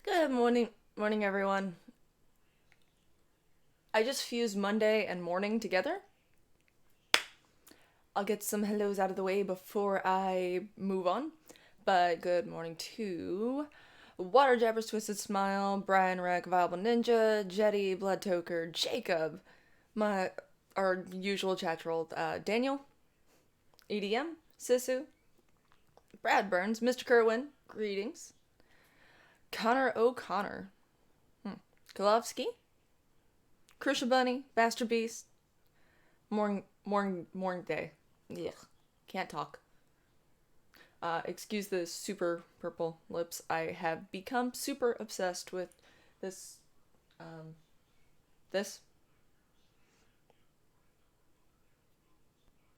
Good morning everyone. I just fused Monday and morning together. I'll get some hellos out of the way before I move on. But good morning to Water Jabbers, Twisted Smile, Brian Wreck, Viable Ninja, Jetty, Blood Toker, Jacob, my our usual chat troll, Daniel, EDM, Sisu, Brad Burns, Mr. Kerwin, greetings, Connor O'Connor, Golovsky, Crucial Bunny, Bastard Beast, Morning Day. Yeah, can't talk. Excuse the super purple lips. I have become super obsessed with this. Um, this.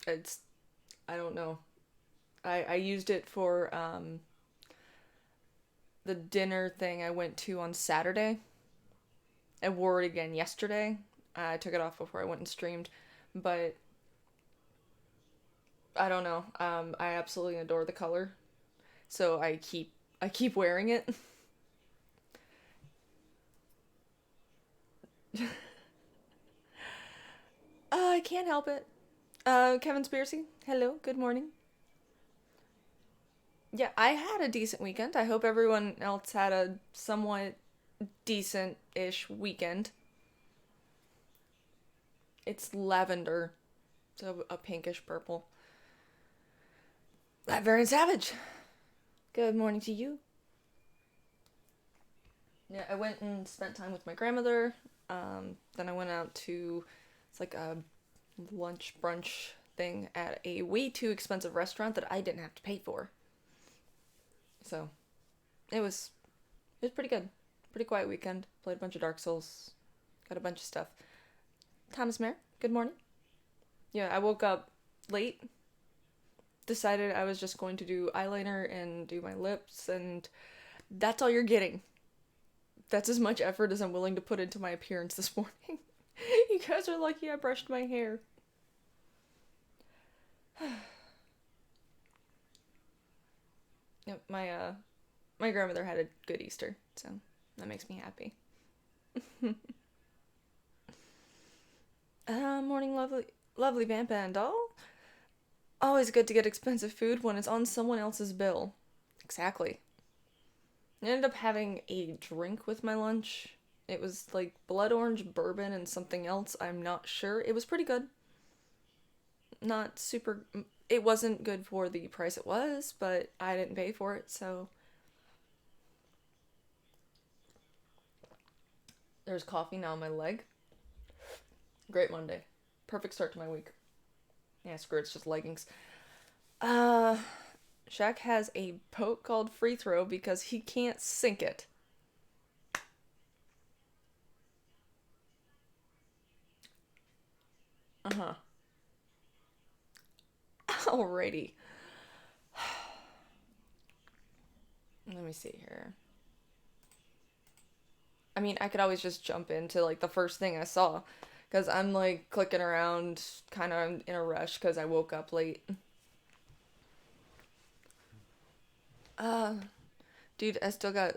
It's. I don't know. I used it for the dinner thing I went to on Saturday. I wore it again yesterday. I took it off before I went and streamed, but I don't know. I absolutely adore the color, so I keep wearing it. I can't help it. Kevin Spearsy, hello, good morning. Yeah, I had a decent weekend. I hope everyone else had a somewhat decent-ish weekend. It's lavender, so a pinkish purple. Very savage. Good morning to you. Yeah, I went and spent time with my grandmother. Then I went out to it's like a lunch brunch thing at a way too expensive restaurant that I didn't have to pay for. So it was it was pretty good. Pretty quiet weekend. Played a bunch of Dark Souls. Got a bunch of stuff. Thomas Mayer, good morning. Yeah, I woke up late. Decided I was just going to do eyeliner and do my lips, and that's all you're getting. That's as much effort as I'm willing to put into my appearance this morning. You guys are lucky I brushed my hair. Yep, my grandmother had a good Easter, so that makes me happy. Morning, lovely vamp and doll. Always good to get expensive food when it's on someone else's bill. Exactly. I ended up having a drink with my lunch. It was like blood orange bourbon and something else. I'm not sure. It was pretty good. Not super. It wasn't good for the price it was, but I didn't pay for it, so there's coffee now on my leg. Great Monday. Perfect start to my week. Yeah, screw it, it's just leggings. Uh, Shaq has a poke called free throw because he can't sink it. Uh huh. Alrighty. Let me see here. I mean, I could always just jump into like the first thing I saw because I'm like clicking around kind of in a rush because I woke up late. Uh, dude, I got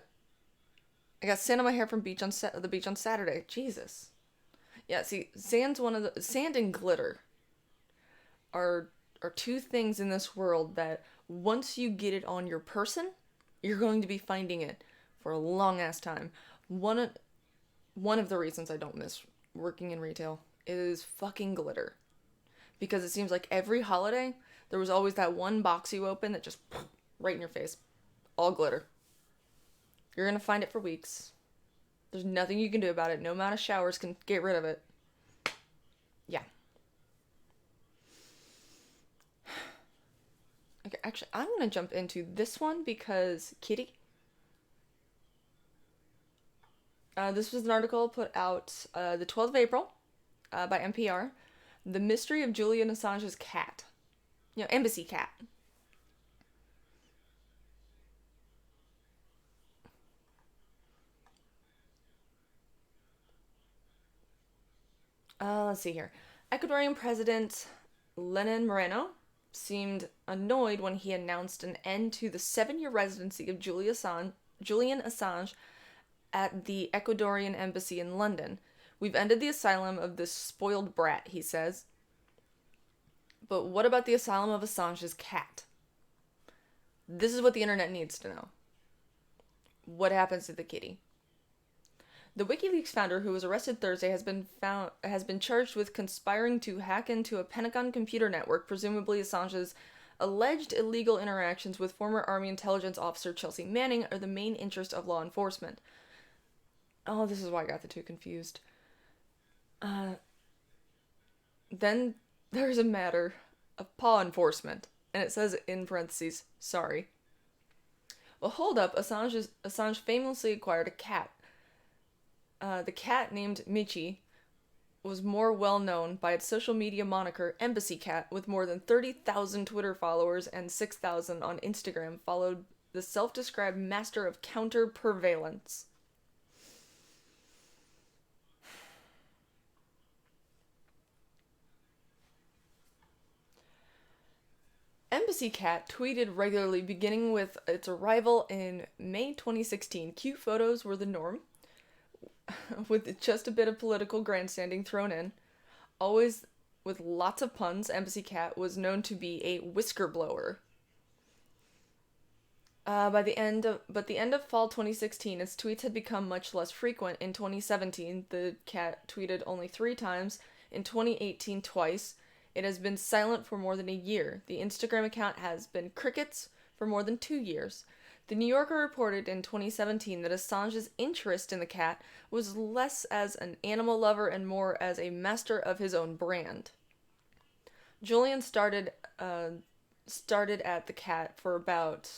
sand on my hair from the beach on Saturday. Jesus. Yeah, see, sand and glitter are are two things in this world that once you get it on your person, you're going to be finding it for a long ass time. One one of the reasons I don't miss working in retail is fucking glitter. Because it seems like every holiday there was always that one box you open that just right in your face. All glitter. You're gonna find it for weeks. There's nothing you can do about it. No amount of showers can get rid of it. Yeah. Okay, actually, I'm gonna jump into this one because Kitty. This was an article put out the 12th of April by NPR. The Mystery of Julian Assange's Cat. You know, embassy cat. Let's see here. Ecuadorian President Lenin Moreno seemed annoyed when he announced an end to the 7-year residency of Julian Assange at the Ecuadorian embassy in London. We've ended the asylum of this spoiled brat, he says. But what about the asylum of Assange's cat? This is what the internet needs to know. What happens to the kitty? The WikiLeaks founder, who was arrested Thursday, has been charged with conspiring to hack into a Pentagon computer network, presumably Assange's alleged illegal interactions with former Army intelligence officer Chelsea Manning are the main interest of law enforcement. Oh, this is why I got the two confused. Then there's a matter of paw enforcement, and it says in parentheses, sorry. Well, hold up, Assange famously acquired a cat. The cat, named Michi, was more well known by its social media moniker Embassy Cat, with more than 30,000 Twitter followers and 6,000 on Instagram, followed the self-described master of counter-pervalence. Embassy Cat tweeted regularly beginning with its arrival in May 2016. Cute photos were the norm, with just a bit of political grandstanding thrown in. Always with lots of puns, Embassy Cat was known to be a whisker blower. By the end of fall 2016, its tweets had become much less frequent. In 2017, the cat tweeted only 3 times. In 2018, twice. It has been silent for more than a year. The Instagram account has been crickets for more than 2 years. The New Yorker reported in 2017 that Assange's interest in the cat was less as an animal lover and more as a master of his own brand. Julian started at the cat for about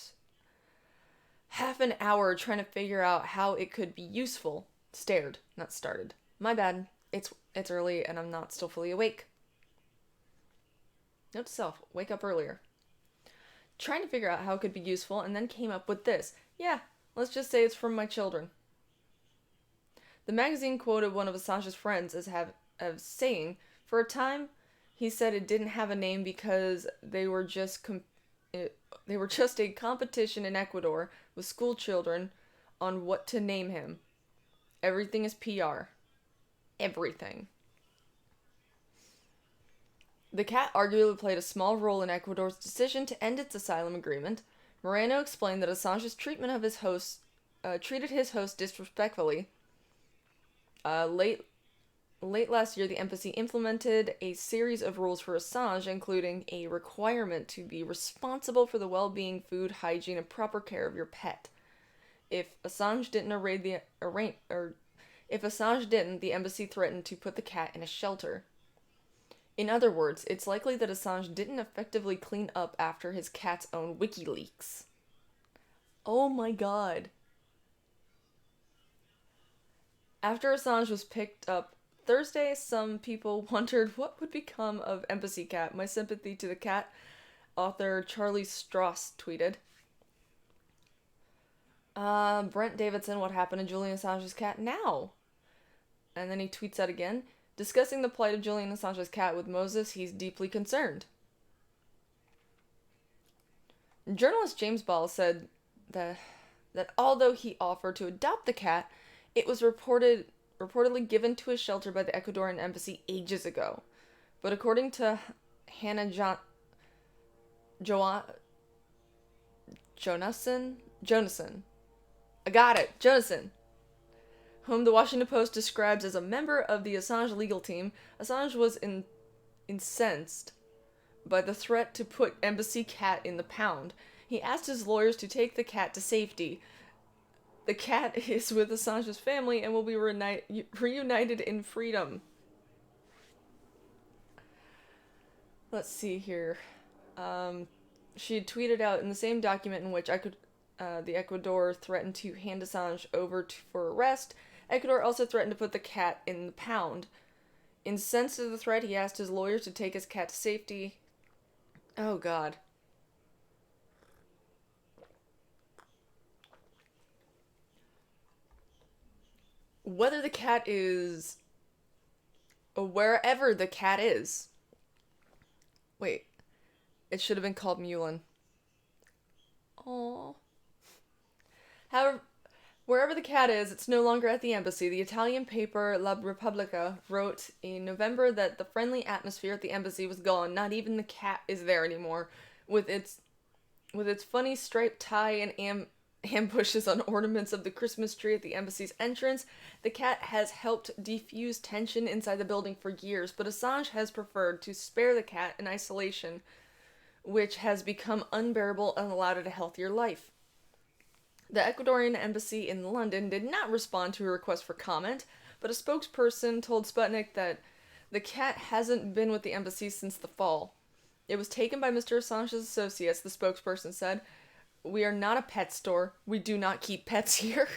half an hour trying to figure out how it could be useful. Stared, not started. My bad. It's early and I'm not still fully awake. Note to self, wake up earlier. Trying to figure out how it could be useful, and then came up with this. Yeah, let's just say it's from my children. The magazine quoted one of Assange's friends as saying, for a time, he said it didn't have a name because they were just a competition in Ecuador with school children on what to name him. Everything is PR. Everything. The cat arguably played a small role in Ecuador's decision to end its asylum agreement. Moreno explained that Assange's treated his host disrespectfully. Late last year, the embassy implemented a series of rules for Assange, including a requirement to be responsible for the well-being, food, hygiene, and proper care of your pet. If Assange didn't, the embassy threatened to put the cat in a shelter. In other words, it's likely that Assange didn't effectively clean up after his cat's own WikiLeaks. Oh my god. After Assange was picked up Thursday, some people wondered what would become of Embassy Cat. My sympathy to the cat, author Charlie Strauss tweeted. Brent Davidson, what happened to Julian Assange's cat now? And then he tweets out again. Discussing the plight of Julian Assange's cat with Moses, he's deeply concerned. Journalist James Ball said that although he offered to adopt the cat, it was reportedly given to a shelter by the Ecuadorian embassy ages ago. But according to Hannah Jonason, I got it, Jonason, whom the Washington Post describes as a member of the Assange legal team, Assange was incensed by the threat to put Embassy Cat in the pound. He asked his lawyers to take the cat to safety. The cat is with Assange's family and will be reunited in freedom. Let's see here. She tweeted out in the same document in which the Ecuador threatened to hand Assange over for arrest. Ecuador also threatened to put the cat in the pound. Incensed at the threat, he asked his lawyers to take his cat to safety. Oh, God. Whether the cat is... wherever the cat is. Wait. It should have been called Mulin. Aww. However, Wherever the cat is, it's no longer at the embassy. The Italian paper La Repubblica wrote in November that the friendly atmosphere at the embassy was gone. Not even the cat is there anymore. With its funny striped tie and ambushes on ornaments of the Christmas tree at the embassy's entrance, the cat has helped defuse tension inside the building for years, but Assange has preferred to spare the cat in isolation, which has become unbearable and allowed it a healthier life. The Ecuadorian embassy in London did not respond to a request for comment, but a spokesperson told Sputnik that the cat hasn't been with the embassy since the fall. It was taken by Mr. Assange's associates, the spokesperson said. We are not a pet store. We do not keep pets here.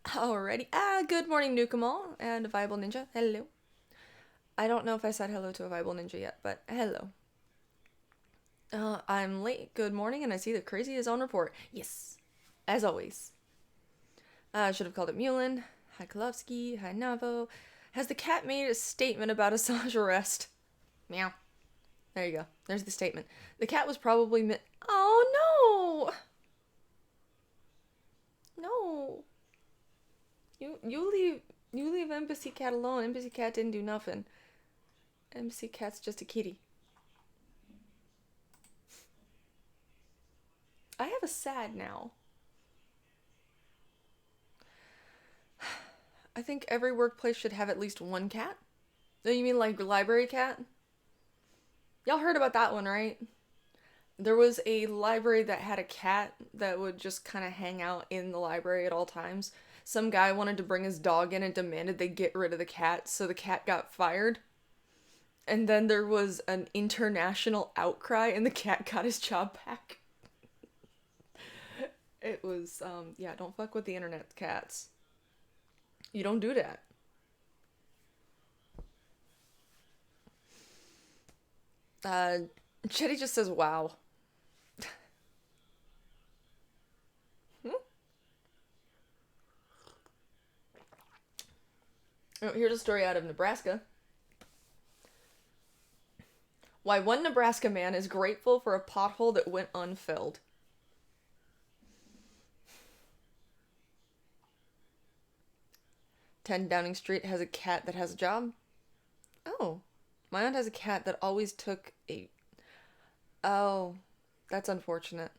Alrighty. Good morning, Nukamal and a Viable Ninja. Hello. I don't know if I said hello to a Viable Ninja yet, but hello. I'm late. Good morning, and I see that Crazy is on report. Yes, as always. I should have called it Mulin. Hi, Kolovsky. Hi, Navo. Has the cat made a statement about Assange arrest? Meow. There you go. There's the statement. The cat was probably oh, no! No. You leave Embassy Cat alone. Embassy Cat didn't do nothing. Embassy Cat's just a kitty. I have a sad now. I think every workplace should have at least one cat. Oh, you mean like library cat? Y'all heard about that one, right? There was a library that had a cat that would just kind of hang out in the library at all times. Some guy wanted to bring his dog in and demanded they get rid of the cat, so the cat got fired. And then there was an international outcry and the cat got his job back. It was, yeah, don't fuck with the internet cats. You don't do that. Chetty just says, wow. Oh, here's a story out of Nebraska. Why one Nebraska man is grateful for a pothole that went unfilled. "10 Downing Street has a cat that has a job." Oh. My aunt has a cat that always took a... Oh. That's unfortunate.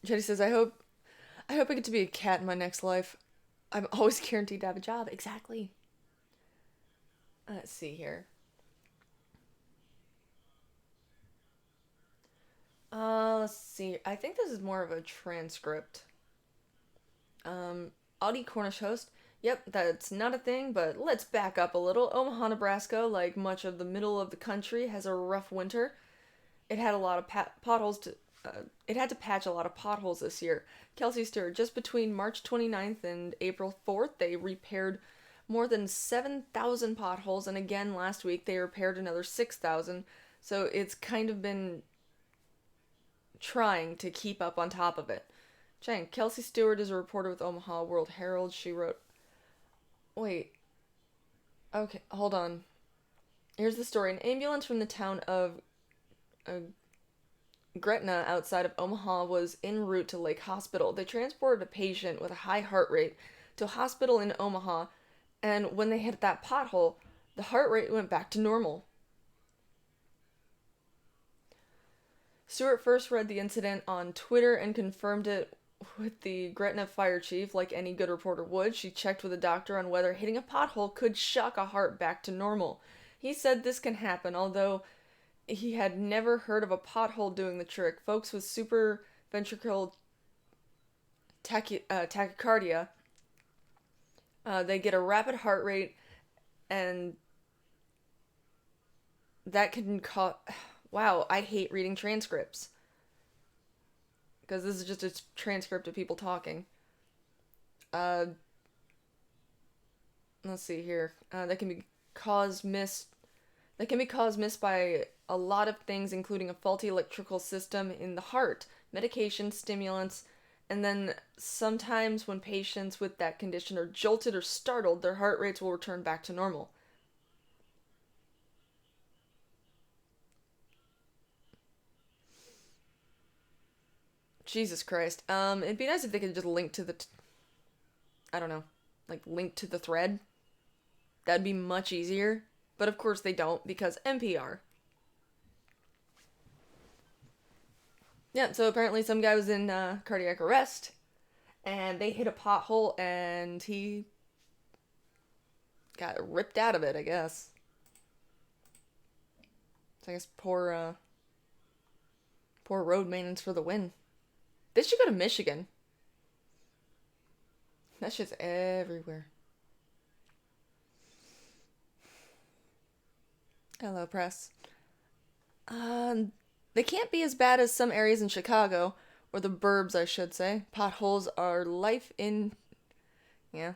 Jenny says, I hope I get to be a cat in my next life. I'm always guaranteed to have a job. Exactly. Let's see here. Let's see. I think this is more of a transcript. Audie Cornish host. Yep, that's not a thing, but let's back up a little. Omaha, Nebraska, like much of the middle of the country, has a rough winter. It had a lot of potholes to... it had to patch a lot of potholes this year. Kelsey Stewart, just between March 29th and April 4th, they repaired more than 7,000 potholes, and again last week they repaired another 6,000. So it's kind of been trying to keep up on top of it. Chang, Kelsey Stewart is a reporter with Omaha World Herald. She wrote... Wait. Okay, hold on. Here's the story. An ambulance from the town of Gretna outside of Omaha was en route to Lake Hospital. They transported a patient with a high heart rate to a hospital in Omaha, and when they hit that pothole, the heart rate went back to normal. Stewart first read the incident on Twitter and confirmed it with the Gretna fire chief, like any good reporter would. She checked with a doctor on whether hitting a pothole could shock a heart back to normal. He said this can happen, although he had never heard of a pothole doing the trick. Folks with supraventricular tachycardia, they get a rapid heart rate, and that can cause... Wow, I hate reading transcripts. Because this is just a transcript of people talking. Let's see here. That can be caused missed by a lot of things, including a faulty electrical system in the heart, medication, stimulants, and then sometimes when patients with that condition are jolted or startled, their heart rates will return back to normal. Jesus Christ. It'd be nice if they could just link to the, I don't know, like link to the thread. That'd be much easier. But of course they don't because NPR. Yeah, so apparently some guy was in cardiac arrest and they hit a pothole and he got ripped out of it, I guess. So I guess poor road maintenance for the win. They should go to Michigan. That shit's everywhere. Hello, press. They can't be as bad as some areas in Chicago, or the burbs, I should say. Potholes are life in... Yeah.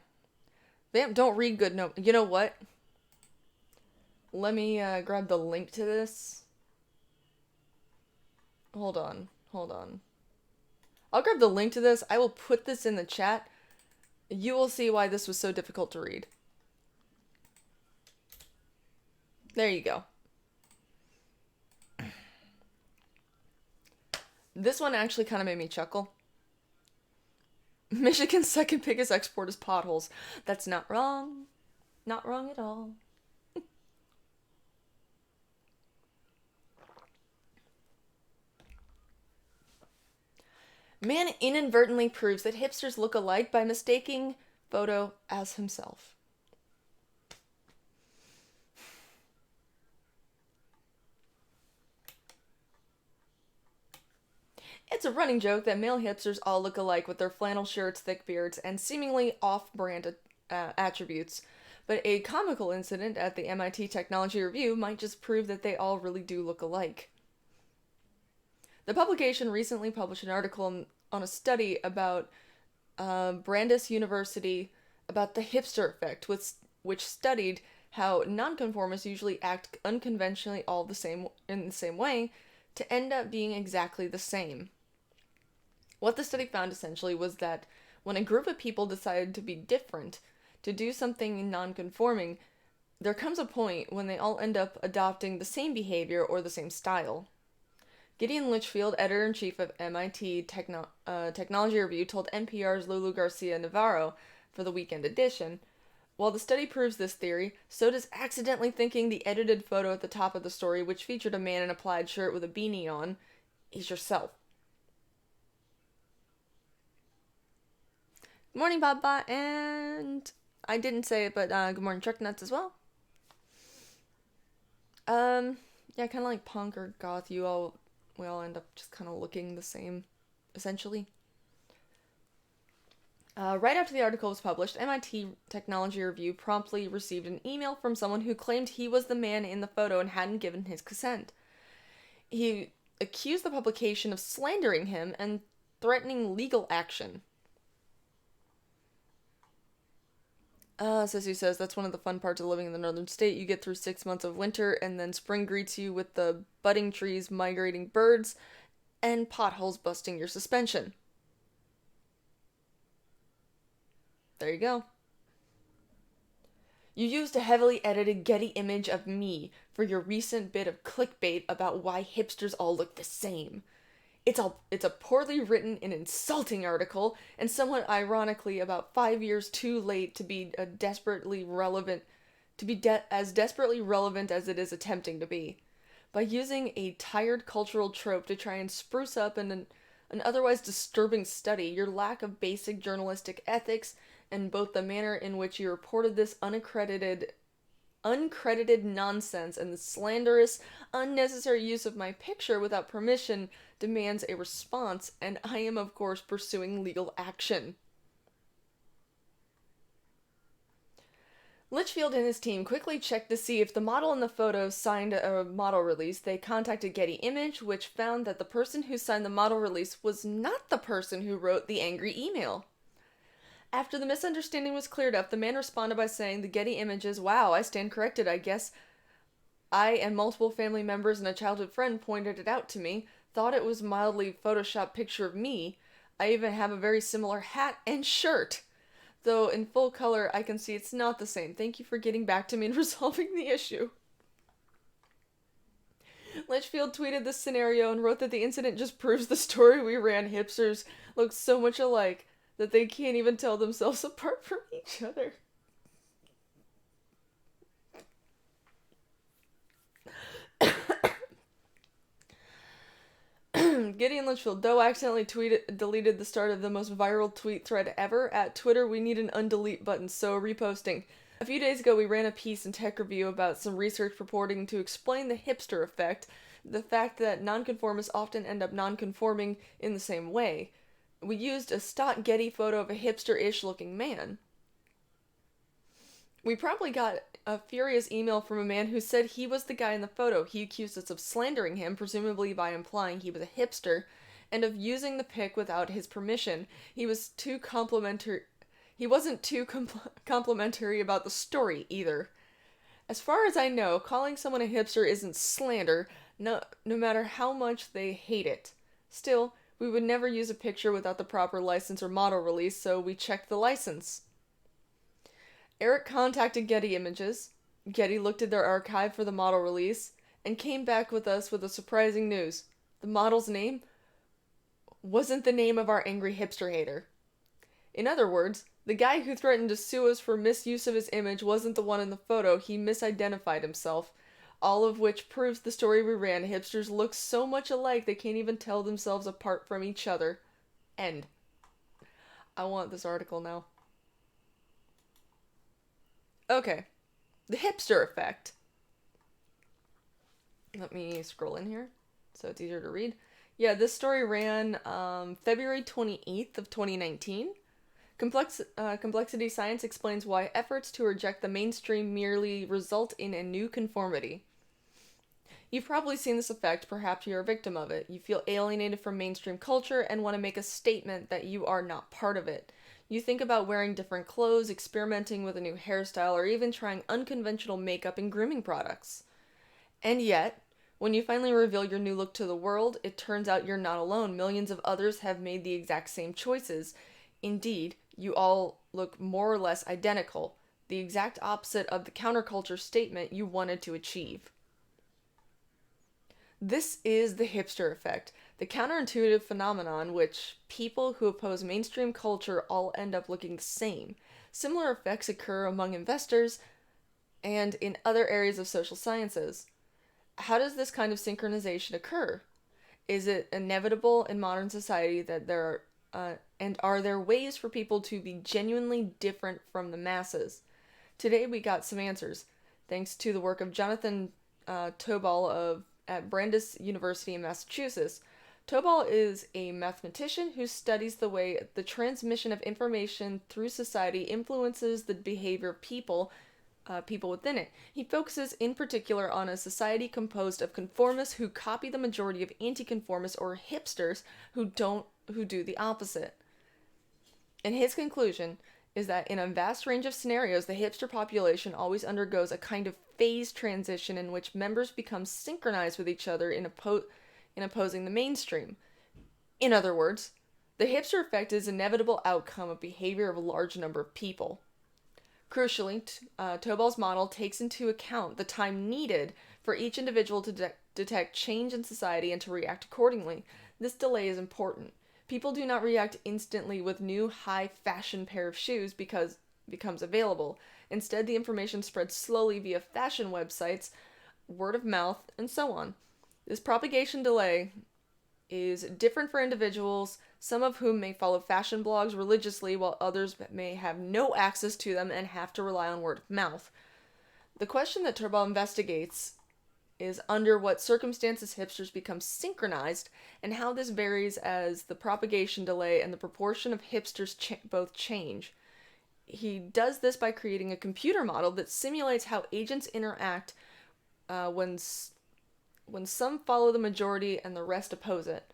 Vamp, don't read good no... You know what? Let me grab the link to this. Hold on. I'll grab the link to this. I will put this in the chat. You will see why this was so difficult to read. There you go. This one actually kind of made me chuckle. Michigan's second biggest export is potholes. That's not wrong. Not wrong at all. Man inadvertently proves that hipsters look alike by mistaking photo as himself. It's a running joke that male hipsters all look alike with their flannel shirts, thick beards, and seemingly off-brand attributes. But a comical incident at the MIT Technology Review might just prove that they all really do look alike. The publication recently published an article on a study about Brandeis University about the hipster effect, which studied how nonconformists usually act unconventionally in the same way to end up being exactly the same. What the study found essentially was that when a group of people decided to be different, to do something non-conforming, there comes a point when they all end up adopting the same behavior or the same style. Gideon Litchfield, editor-in-chief of MIT Technology Review, told NPR's Lulu Garcia Navarro for the weekend edition, while the study proves this theory, so does accidentally thinking the edited photo at the top of the story, which featured a man in a plaid shirt with a beanie on, is yourself. Good morning, Baba, and I didn't say it, but good morning, Truck Nuts as well. Yeah, kind of like punk or goth, we all end up just kind of looking the same, essentially. Right after the article was published, MIT Technology Review promptly received an email from someone who claimed he was the man in the photo and hadn't given his consent. He accused the publication of slandering him and threatening legal action. Sissy says, that's one of the fun parts of living in the northern state. You get through 6 months of winter, and then spring greets you with the budding trees, migrating birds, and potholes busting your suspension. There you go. You used a heavily edited Getty image of me for your recent bit of clickbait about why hipsters all look the same. It's a poorly written and insulting article, and somewhat ironically about 5 years too late to be as desperately relevant as it is attempting to be. By using a tired cultural trope to try and spruce up an otherwise disturbing study, your lack of basic journalistic ethics, and both the manner in which you reported this uncredited nonsense and the slanderous, unnecessary use of my picture without permission demands a response, and I am, of course, pursuing legal action. Litchfield and his team quickly checked to see if the model in the photo signed a model release. They contacted Getty Image, which found that the person who signed the model release was not the person who wrote the angry email. After the misunderstanding was cleared up, the man responded by saying, the Getty Images, wow, I stand corrected, I guess. I and multiple family members and a childhood friend pointed it out to me, thought it was mildly photoshopped picture of me. I even have a very similar hat and shirt. Though in full color, I can see it's not the same. Thank you for getting back to me and resolving the issue. Litchfield tweeted this scenario and wrote that the incident just proves the story we ran. Hipsters look so much alike that they can't even tell themselves apart from each other. Gideon Litchfield, though, accidentally deleted the start of the most viral tweet thread ever. At Twitter, we need an undelete button, so reposting. A few days ago, we ran a piece in Tech Review about some research purporting to explain the hipster effect, the fact that nonconformists often end up nonconforming in the same way. We used a stock Getty photo of a hipster-ish looking man. We probably got a furious email from a man who said he was the guy in the photo. He accused us of slandering him, presumably by implying he was a hipster, and of using the pic without his permission. He was too complimentary. He wasn't too complimentary about the story either. As far as I know, calling someone a hipster isn't slander, no matter how much they hate it. Still, we would never use a picture without the proper license or model release, so we checked the license. Eric contacted Getty Images. Getty looked at their archive for the model release and came back with us with a surprising news. The model's name wasn't the name of our angry hipster hater. In other words, the guy who threatened to sue us for misuse of his image wasn't the one in the photo. He misidentified himself. All of which proves the story we ran. Hipsters look so much alike they can't even tell themselves apart from each other. End. I want this article now. Okay. The hipster effect. Let me scroll in here so it's easier to read. Yeah, this story ran February 28th of 2019. Complexity Science explains why efforts to reject the mainstream merely result in a new conformity. You've probably seen this effect, perhaps you're a victim of it. You feel alienated from mainstream culture and want to make a statement that you are not part of it. You think about wearing different clothes, experimenting with a new hairstyle, or even trying unconventional makeup and grooming products. And yet, when you finally reveal your new look to the world, it turns out you're not alone. Millions of others have made the exact same choices. Indeed, you all look more or less identical, the exact opposite of the counterculture statement you wanted to achieve. This is the hipster effect, the counterintuitive phenomenon which people who oppose mainstream culture all end up looking the same. Similar effects occur among investors and in other areas of social sciences. How does this kind of synchronization occur? Is it inevitable in modern society that there are, and are there ways for people to be genuinely different from the masses? Today we got some answers, thanks to the work of Jonathan Tobal at Brandeis University in Massachusetts. Tobal is a mathematician who studies the way the transmission of information through society influences the behavior of people within it. He focuses in particular on a society composed of conformists who copy the majority of anti-conformists or hipsters who do the opposite. And his conclusion is that in a vast range of scenarios, the hipster population always undergoes a kind of phase transition in which members become synchronized with each other in opposing the mainstream. In other words, the hipster effect is an inevitable outcome of behavior of a large number of people. Crucially, Tobal's model takes into account the time needed for each individual to detect change in society and to react accordingly. This delay is important. People do not react instantly with new high-fashion pair of shoes because it becomes available. Instead, the information spreads slowly via fashion websites, word of mouth, and so on. This propagation delay is different for individuals, some of whom may follow fashion blogs religiously, while others may have no access to them and have to rely on word of mouth. The question that Tobal investigates is under what circumstances hipsters become synchronized, and how this varies as the propagation delay and the proportion of hipsters both change. He does this by creating a computer model that simulates how agents interact when some follow the majority and the rest oppose it.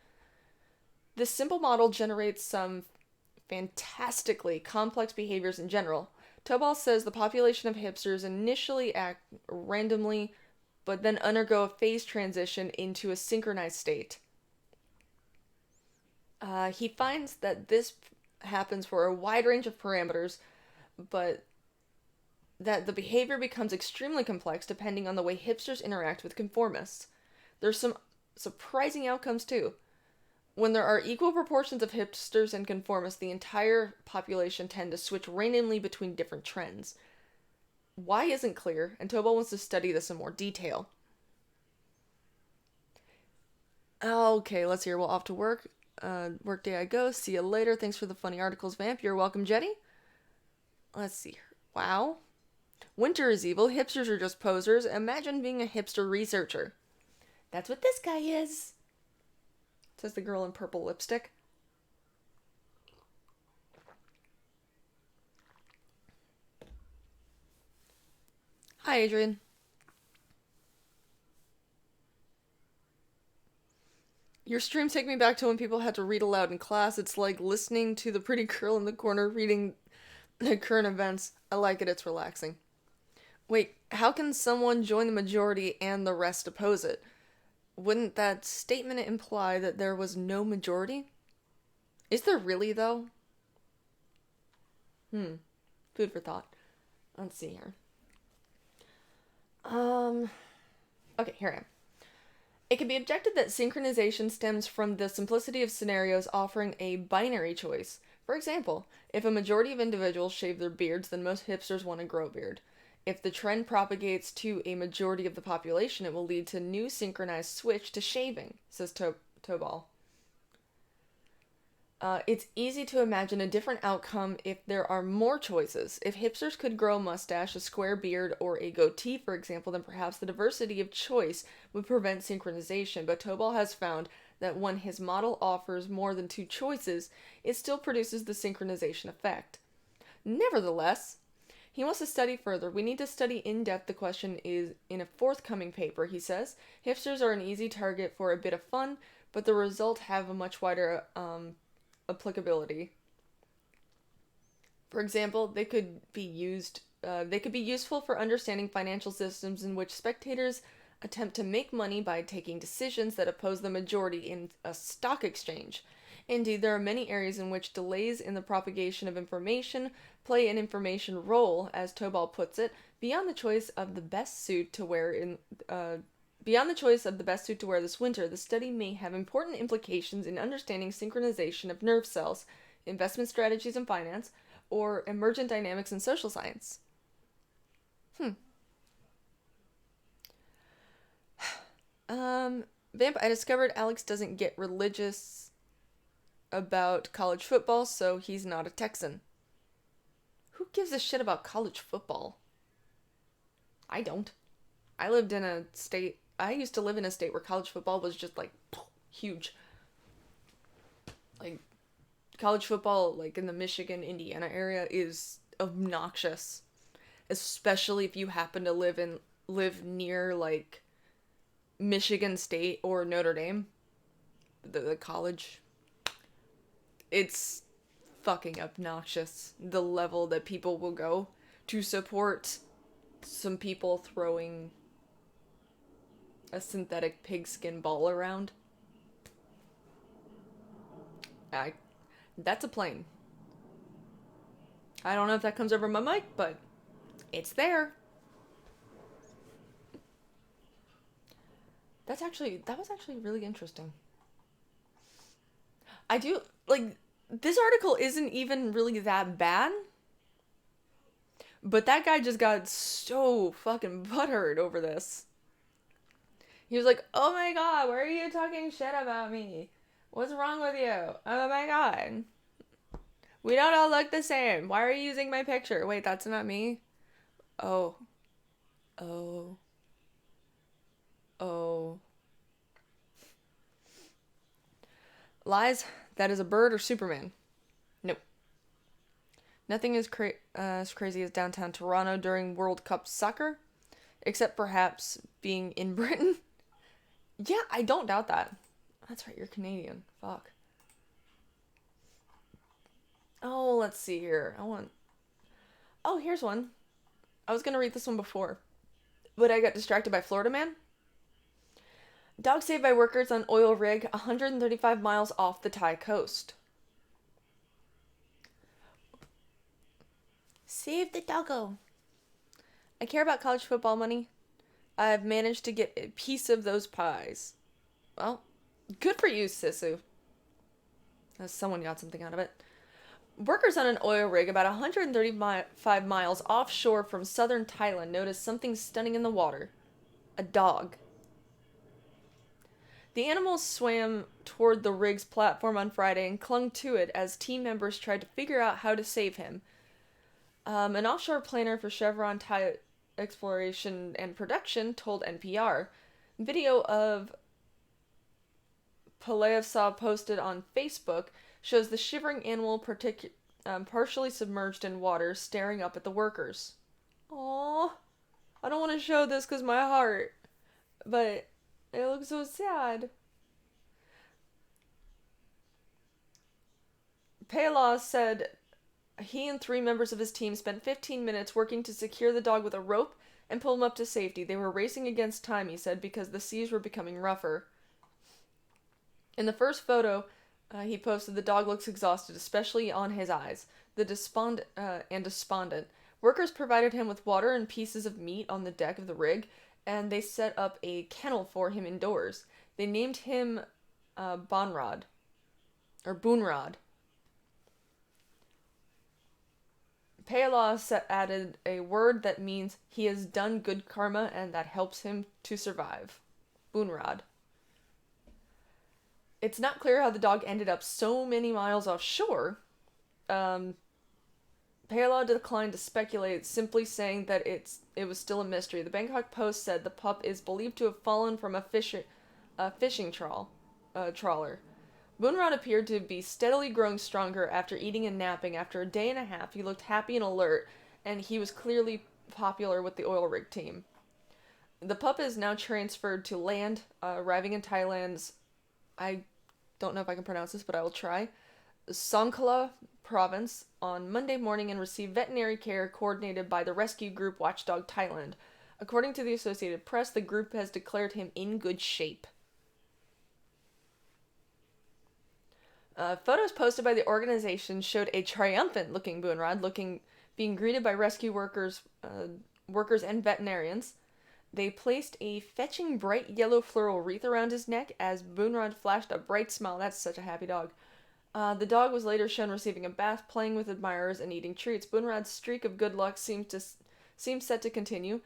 This simple model generates some fantastically complex behaviors in general. Tobal says the population of hipsters initially act randomly, but then undergo a phase transition into a synchronized state. He finds that this happens for a wide range of parameters, but that the behavior becomes extremely complex depending on the way hipsters interact with conformists. There's some surprising outcomes too. When there are equal proportions of hipsters and conformists, the entire population tend to switch randomly between different trends. Why isn't clear, and Tobal wants to study this in more detail. Okay, let's hear. Well, off to work. Work day I go. See you later. Thanks for the funny articles, Vamp. You're welcome, Jenny. Let's see. Wow. Winter is evil. Hipsters are just posers. Imagine being a hipster researcher. That's what this guy is. Says the girl in purple lipstick. Hi, Adrian. Your streams take me back to when people had to read aloud in class. It's like listening to the pretty girl in the corner reading the current events. I like it. It's relaxing. Wait, how can someone join the majority and the rest oppose it? Wouldn't that statement imply that there was no majority? Is there really, though? Food for thought. Let's see here. Okay, here I am. It can be objected that synchronization stems from the simplicity of scenarios offering a binary choice. For example, if a majority of individuals shave their beards, then most hipsters want to grow a beard. If the trend propagates to a majority of the population, it will lead to new synchronized switch to shaving, says Tobal. It's easy to imagine a different outcome if there are more choices. If hipsters could grow a mustache, a square beard, or a goatee, for example, then perhaps the diversity of choice would prevent synchronization. But Tobal has found that when his model offers more than two choices, it still produces the synchronization effect. Nevertheless, he wants to study further. We need to study in depth. The question is in a forthcoming paper, he says. Hipsters are an easy target for a bit of fun, but the results have a much wider applicability. For example, they could be useful for understanding financial systems in which spectators attempt to make money by taking decisions that oppose the majority in a stock exchange. Indeed, there are many areas in which delays in the propagation of information play an information role, as Tobal puts it, beyond the choice of the best suit to wear this winter. The study may have important implications in understanding synchronization of nerve cells, investment strategies in finance, or emergent dynamics in social science. Vamp, I discovered Alex doesn't get religious about college football, so he's not a Texan. Who gives a shit about college football? I don't. I used to live in a state where college football was just like huge. Like college football like in the Michigan, Indiana area is obnoxious. Especially if you happen to live near like Michigan State or Notre Dame. The college. It's fucking obnoxious, the level that people will go to support some people throwing a synthetic pigskin ball around. That's a plane. I don't know if that comes over my mic, but it's there. That was actually really interesting. I do, like, this article isn't even really that bad. But that guy just got so fucking butthurt over this. He was like, oh my god, why are you talking shit about me? What's wrong with you? Oh my god. We don't all look the same. Why are you using my picture? Wait, that's not me? Oh. Oh. Oh. Lies, that is a bird or Superman. Nope. Nothing is as crazy as downtown Toronto during World Cup soccer, except perhaps being in Britain. Yeah, I don't doubt that. That's right, you're Canadian. Fuck. Oh, let's see here. Oh, here's one. I was gonna read this one before, but I got distracted by Florida Man. Dog saved by workers on oil rig 135 miles off the Thai coast. Save the doggo. I care about college football money. I've managed to get a piece of those pies. Well, good for you, Sisu. Someone got something out of it. Workers on an oil rig about 135 miles offshore from southern Thailand noticed something stunning in the water. A dog. The animal swam toward the rig's platform on Friday and clung to it as team members tried to figure out how to save him. An offshore planner for Chevron Thai Exploration and Production told NPR. Video of Palaevsaw posted on Facebook shows the shivering animal partially submerged in water staring up at the workers. Aww. I don't want to show this because my heart, but it looks so sad. Paylor said he and 3 members of his team spent 15 minutes working to secure the dog with a rope and pull him up to safety. They were racing against time, he said, because the seas were becoming rougher. In the first photo he posted, the dog looks exhausted, especially on his eyes. Despondent. Workers provided him with water and pieces of meat on the deck of the rig, and they set up a kennel for him indoors. They named him Bonrod. Or Boonrod. Paylor added a word that means he has done good karma and that helps him to survive. Boonrod. It's not clear how the dog ended up so many miles offshore. Paylor declined to speculate, simply saying that it was still a mystery. The Bangkok Post said the pup is believed to have fallen from a fishing trawler. Boonrod appeared to be steadily growing stronger after eating and napping. After a day and a half, he looked happy and alert, and he was clearly popular with the oil rig team. The pup is now transferred to land, arriving in Thailand's, I don't know if I can pronounce this, but I will try, Songkhla province on Monday morning and received veterinary care coordinated by the rescue group Watchdog Thailand. According to the Associated Press, the group has declared him in good shape. Photos posted by the organization showed a triumphant-looking Boonrod being greeted by rescue workers and veterinarians. They placed a fetching bright yellow floral wreath around his neck as Boonrod flashed a bright smile. That's such a happy dog. The dog was later shown receiving a bath, playing with admirers, and eating treats. Boonrod's streak of good luck seems set to continue.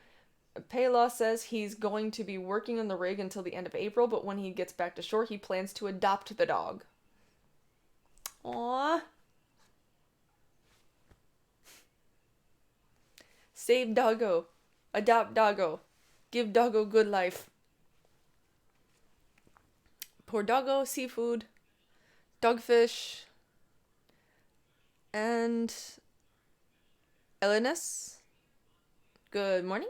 Paylor says he's going to be working on the rig until the end of April, but when he gets back to shore, he plans to adopt the dog. Aww. Save doggo. Adopt doggo. Give doggo good life. Poor doggo, seafood, dogfish, and Elenis. Good morning.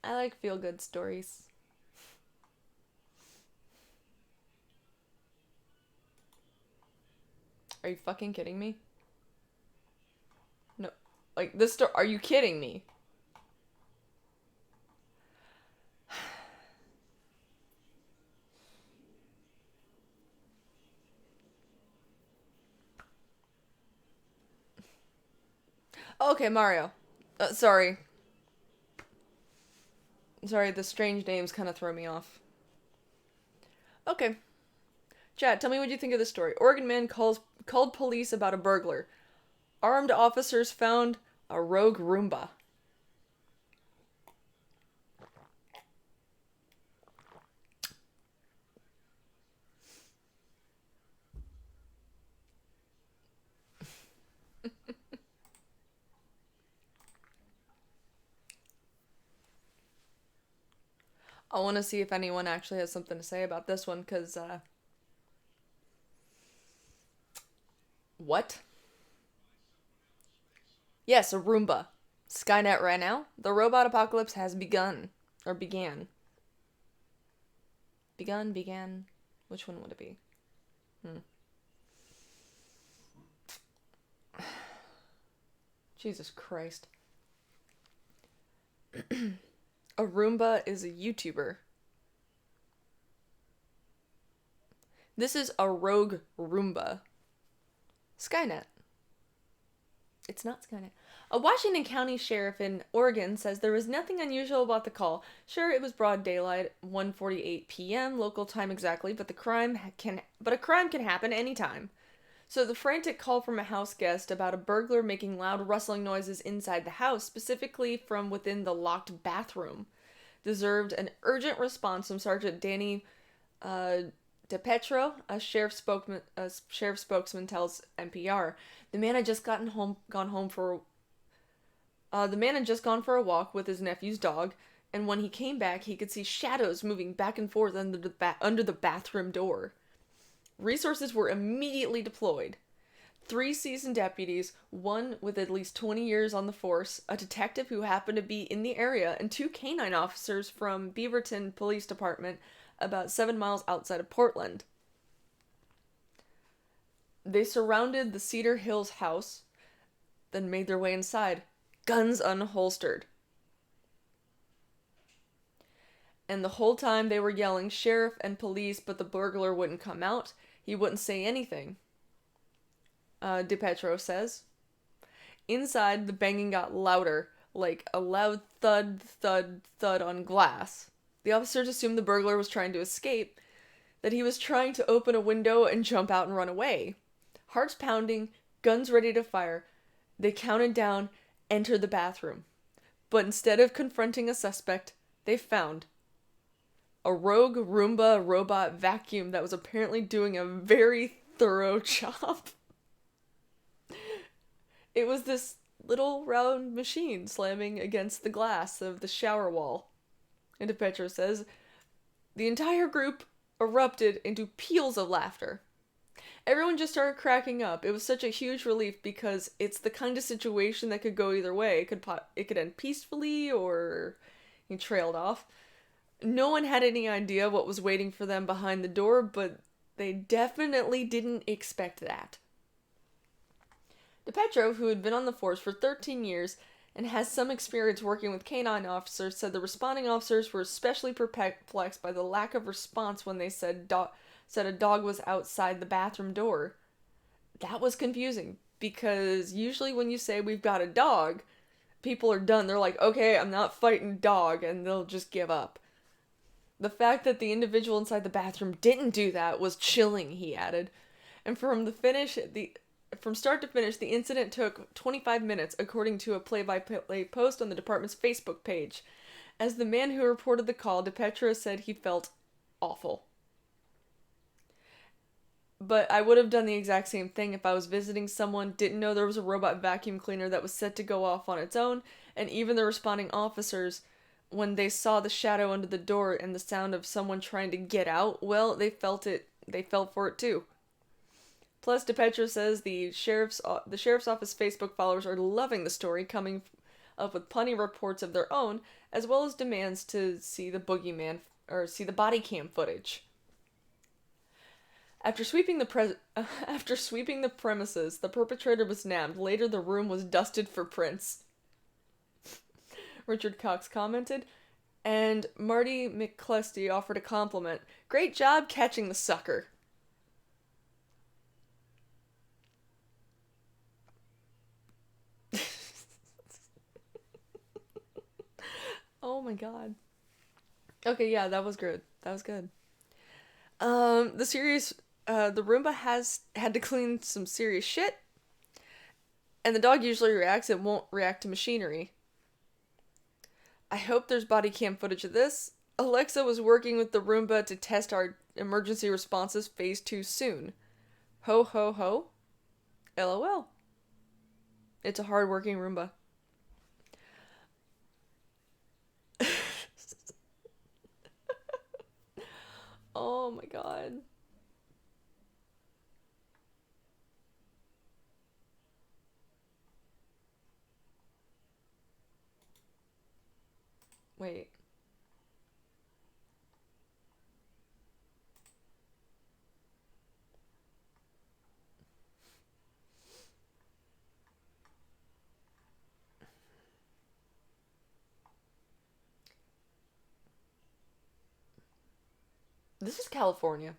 I like feel-good stories. Are you fucking kidding me? No. Like, this story... Are you kidding me? Okay, Mario. Sorry. Sorry, the strange names kind of throw me off. Okay. Chad, tell me what you think of this story. Oregon man called police about a burglar. Armed officers found a rogue Roomba. I want to see if anyone actually has something to say about this one, because, what? Yes, a Roomba. Skynet right now. The robot apocalypse has begun. Or began. Began. Which one would it be? Jesus Christ. A Roomba is a YouTuber. This is a rogue Roomba. Skynet. It's not Skynet. A Washington County sheriff in Oregon says there was nothing unusual about the call. Sure, it was broad daylight, 1:48 p.m. local time exactly, but a crime can happen anytime. So the frantic call from a house guest about a burglar making loud rustling noises inside the house, specifically from within the locked bathroom, deserved an urgent response from Sergeant Danny uh, DePetro, a sheriff spokesman tells NPR. The man had just gone home for the man had just gone for a walk with his nephew's dog, and when he came back, he could see shadows moving back and forth under the bathroom door. Resources were immediately deployed. 3 seasoned deputies, one with at least 20 years on the force, a detective who happened to be in the area, and 2 canine officers from Beaverton Police Department, about 7 miles outside of Portland. They surrounded the Cedar Hills house, then made their way inside, guns unholstered. And the whole time they were yelling sheriff and police, but the burglar wouldn't come out. He wouldn't say anything. DePetro says. Inside, the banging got louder, like a loud thud, thud, thud on glass. The officers assumed the burglar was trying to escape, that he was trying to open a window and jump out and run away. Hearts pounding, guns ready to fire, they counted down, entered the bathroom. But instead of confronting a suspect, they found a rogue Roomba robot vacuum that was apparently doing a very thorough job. It was this little round machine slamming against the glass of the shower wall. And DePetro says, the entire group erupted into peals of laughter. Everyone just started cracking up. It was such a huge relief because it's the kind of situation that could go either way. It could end peacefully or he trailed off. No one had any idea what was waiting for them behind the door, but they definitely didn't expect that. DePetro, who had been on the force for 13 years and has some experience working with canine officers, said the responding officers were especially perplexed by the lack of response when they said a dog was outside the bathroom door. That was confusing, because usually when you say we've got a dog, people are done. They're like, okay, I'm not fighting dog, and they'll just give up. The fact that the individual inside the bathroom didn't do that was chilling, he added. And from start to finish, the incident took 25 minutes, according to a play-by-play post on the department's Facebook page. As the man who reported the call, DePetro said he felt awful. But I would have done the exact same thing if I was visiting someone, didn't know there was a robot vacuum cleaner that was set to go off on its own, and even the responding officers, when they saw the shadow under the door and the sound of someone trying to get out, well, they fell for it too. Plus, DePetro says the sheriff's office Facebook followers are loving the story, coming up with plenty of reports of their own, as well as demands to see the boogeyman or see the body cam footage. After sweeping the premises, the perpetrator was nabbed. Later, the room was dusted for prints. Richard Cox commented, and Marty McClesty offered a compliment. Great job catching the sucker. Oh my god. Okay, yeah, that was good. That was good. The Roomba has had to clean some serious shit, and the dog usually reacts. It won't react to machinery. I hope there's body cam footage of this. Alexa was working with the Roomba to test our emergency responses phase 2 soon. Ho ho ho. LOL. It's a hard-working Roomba. Oh my god. Wait. This is California.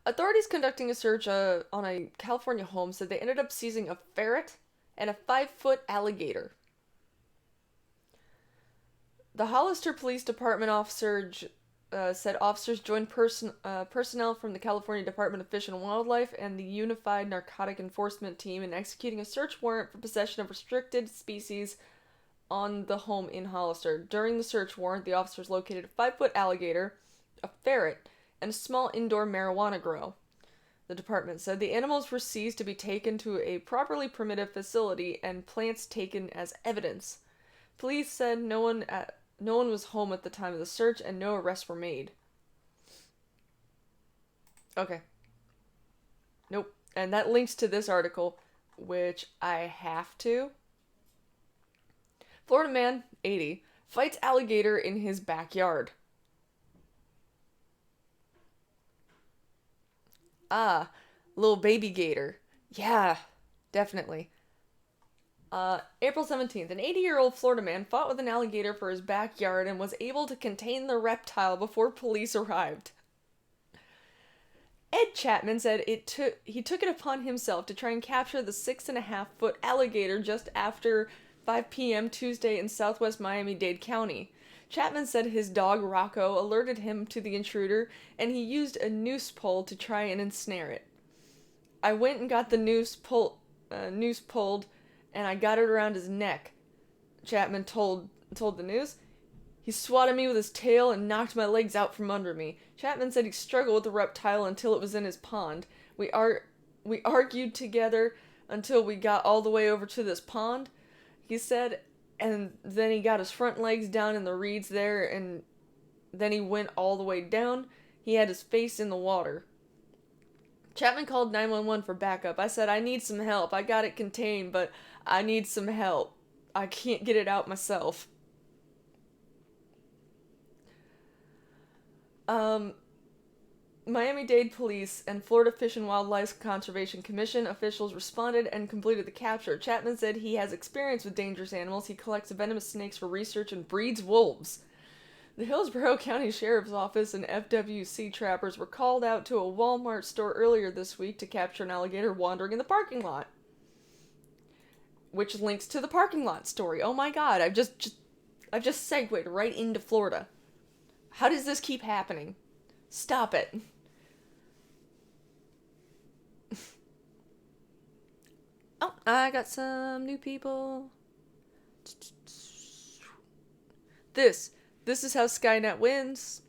Authorities conducting a search on a California home said they ended up seizing a ferret and a 5-foot alligator. The Hollister Police Department said officers joined personnel from the California Department of Fish and Wildlife and the Unified Narcotic Enforcement Team in executing a search warrant for possession of restricted species on the home in Hollister. During the search warrant, the officers located a 5-foot alligator, a ferret, and a small indoor marijuana grow. The department said the animals were seized to be taken to a properly permitted facility and plants taken as evidence. Police said no one was home at the time of the search and no arrests were made. Okay. Nope. And that links to this article, which I have to. Florida man, 80, fights alligator in his backyard. Ah, little baby gator. Yeah, definitely. April 17th, an 80-year-old Florida man fought with an alligator for his backyard and was able to contain the reptile before police arrived. Ed Chapman said he took it upon himself to try and capture the 6.5-foot alligator just after 5 p.m. Tuesday in southwest Miami-Dade County. Chapman said his dog Rocco alerted him to the intruder and he used a noose pole to try and ensnare it. I went and got the noose pulled and I got it around his neck, Chapman told the news. He swatted me with his tail and knocked my legs out from under me. Chapman said he struggled with the reptile until it was in his pond. We argued together until we got all the way over to this pond, he said, and then he got his front legs down in the reeds there, and then he went all the way down. He had his face in the water. Chapman called 911 for backup. I said, I need some help. I got it contained, but I need some help. I can't get it out myself. Miami-Dade Police and Florida Fish and Wildlife Conservation Commission officials responded and completed the capture. Chapman said he has experience with dangerous animals. He collects venomous snakes for research and breeds wolves. The Hillsborough County Sheriff's Office and FWC trappers were called out to a Walmart store earlier this week to capture an alligator wandering in the parking lot. Which links to the parking lot story. Oh my god, I've just segued right into Florida. How does this keep happening? Stop it. Oh, I got some new people. This is how Skynet wins.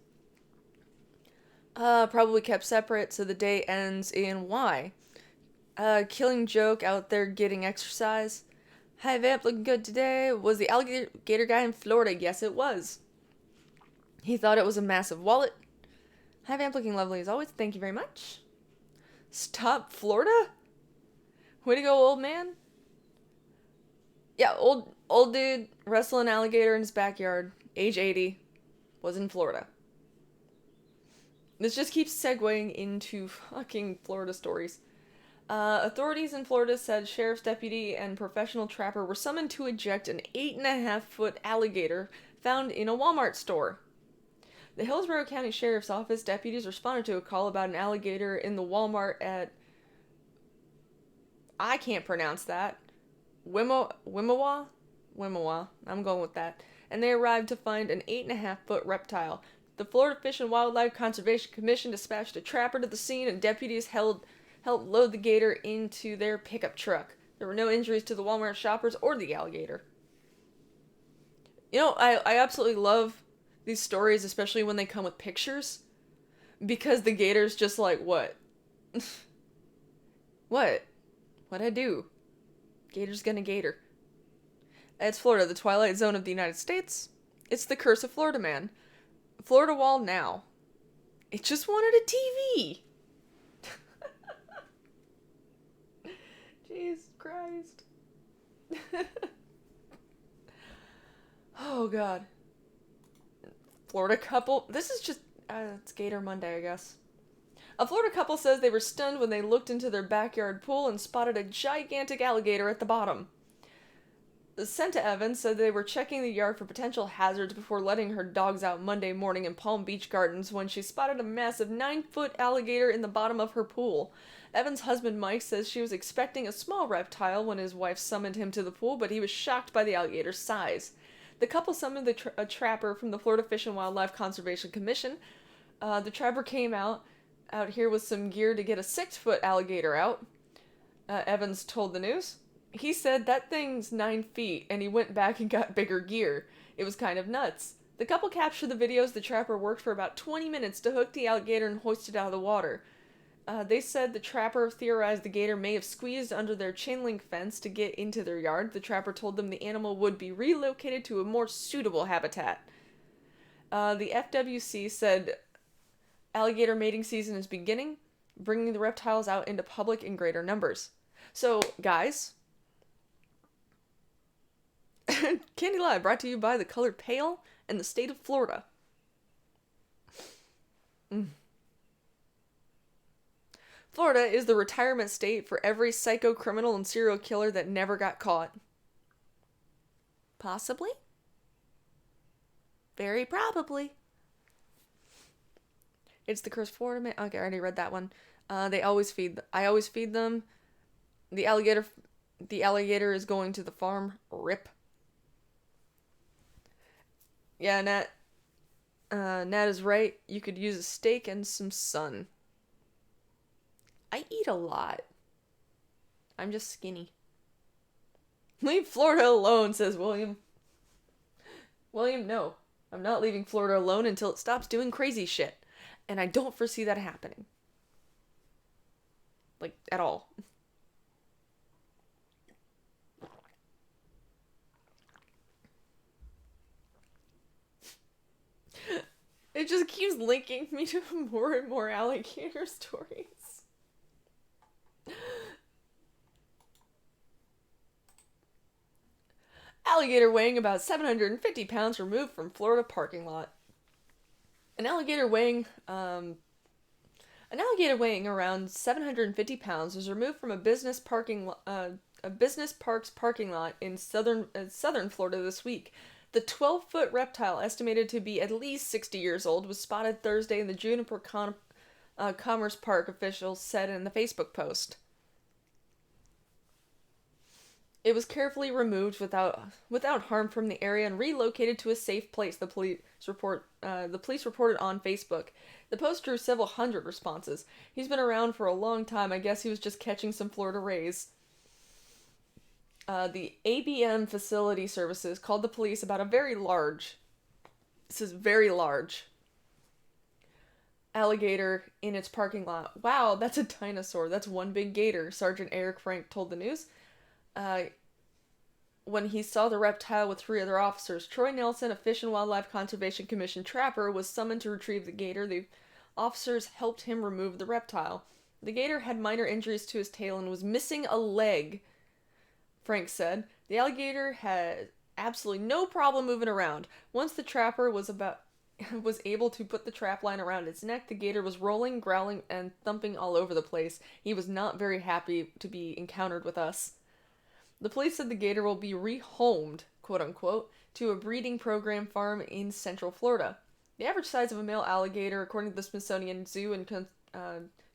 Probably kept separate, so the day ends in Y. Killing joke out there getting exercise. Hi Vamp, looking good today. Was the alligator guy in Florida? Yes, it was. He thought it was a massive wallet. Hi Vamp, looking lovely as always. Thank you very much. Stop Florida? Way to go, old man. Yeah, old dude wrestling alligator in his backyard. Age 80. Was in Florida. This just keeps segueing into fucking Florida stories. Authorities in Florida said sheriff's deputy and professional trapper were summoned to eject an 8.5-foot alligator found in a Walmart store. The Hillsborough County Sheriff's Office deputies responded to a call about an alligator in the Walmart at... I can't pronounce that. Wimawa? I'm going with that. And they arrived to find an 8.5-foot reptile. The Florida Fish and Wildlife Conservation Commission dispatched a trapper to the scene and deputies helped load the gator into their pickup truck. There were no injuries to the Walmart shoppers or the alligator. You know, I absolutely love these stories, especially when they come with pictures, because the gator's just like, what? What? What'd I do? Gator's gonna gator. It's Florida, the twilight zone of the United States. It's the curse of Florida man. Florida wall now. It just wanted a TV. Jesus Christ. Oh god. Florida couple. This is just it's Gator Monday, I guess. A Florida couple says they were stunned when they looked into their backyard pool and spotted a gigantic alligator at the bottom. sent to Evans said they were checking the yard for potential hazards before letting her dogs out Monday morning in Palm Beach Gardens when she spotted a massive 9-foot alligator in the bottom of her pool. Evans' husband Mike says she was expecting a small reptile when his wife summoned him to the pool, but he was shocked by the alligator's size. The couple summoned a trapper from the Florida Fish and Wildlife Conservation Commission. The trapper came out here with some gear to get a 6-foot alligator out. Evans told the news. He said that thing's 9 feet, and he went back and got bigger gear. It was kind of nuts. The couple captured the videos. The trapper worked for about 20 minutes to hook the alligator and hoist it out of the water. They said the trapper theorized the gator may have squeezed under their chain link fence to get into their yard. The trapper told them the animal would be relocated to a more suitable habitat. The FWC said alligator mating season is beginning, bringing the reptiles out into public in greater numbers. So, guys, KandyLive brought to you by the color pale and the state of Florida. Florida is the retirement state for every psycho criminal and serial killer that never got caught. Possibly? Very probably. It's the cursed Florida. Okay, I already read that one. I always feed them. The alligator is going to the farm. Rip. Yeah, Nat is right. You could use a steak and some sun. I eat a lot. I'm just skinny. Leave Florida alone, says William. William, no. I'm not leaving Florida alone until it stops doing crazy shit. And I don't foresee that happening. Like, at all. It just keeps linking me to more and more alligator stories. Alligator weighing about 750 pounds removed from Florida parking lot. An alligator weighing around 750 pounds was removed from a business park's parking lot in southern Florida this week. The 12-foot reptile, estimated to be at least 60 years old, was spotted Thursday in the Juniper Commerce Park, officials said in the Facebook post. It was carefully removed without harm from the area and relocated to a safe place, the police reported on Facebook. The post drew several hundred responses. He's been around for a long time. I guess he was just catching some Florida rays. The ABM Facility Services called the police about a very large alligator in its parking lot. Wow, that's a dinosaur. That's one big gator, Sergeant Eric Frank told the news. When he saw the reptile with 3 other officers, Troy Nelson, a Fish and Wildlife Conservation Commission trapper, was summoned to retrieve the gator. The officers helped him remove the reptile. The gator had minor injuries to his tail and was missing a leg, Frank said. The alligator had absolutely no problem moving around. Once the trapper was able to put the trap line around its neck, the gator was rolling, growling, and thumping all over the place. He was not very happy to be encountered with us. The police said the gator will be rehomed, quote-unquote, to a breeding program farm in Central Florida. The average size of a male alligator, according to the Smithsonian Zoo and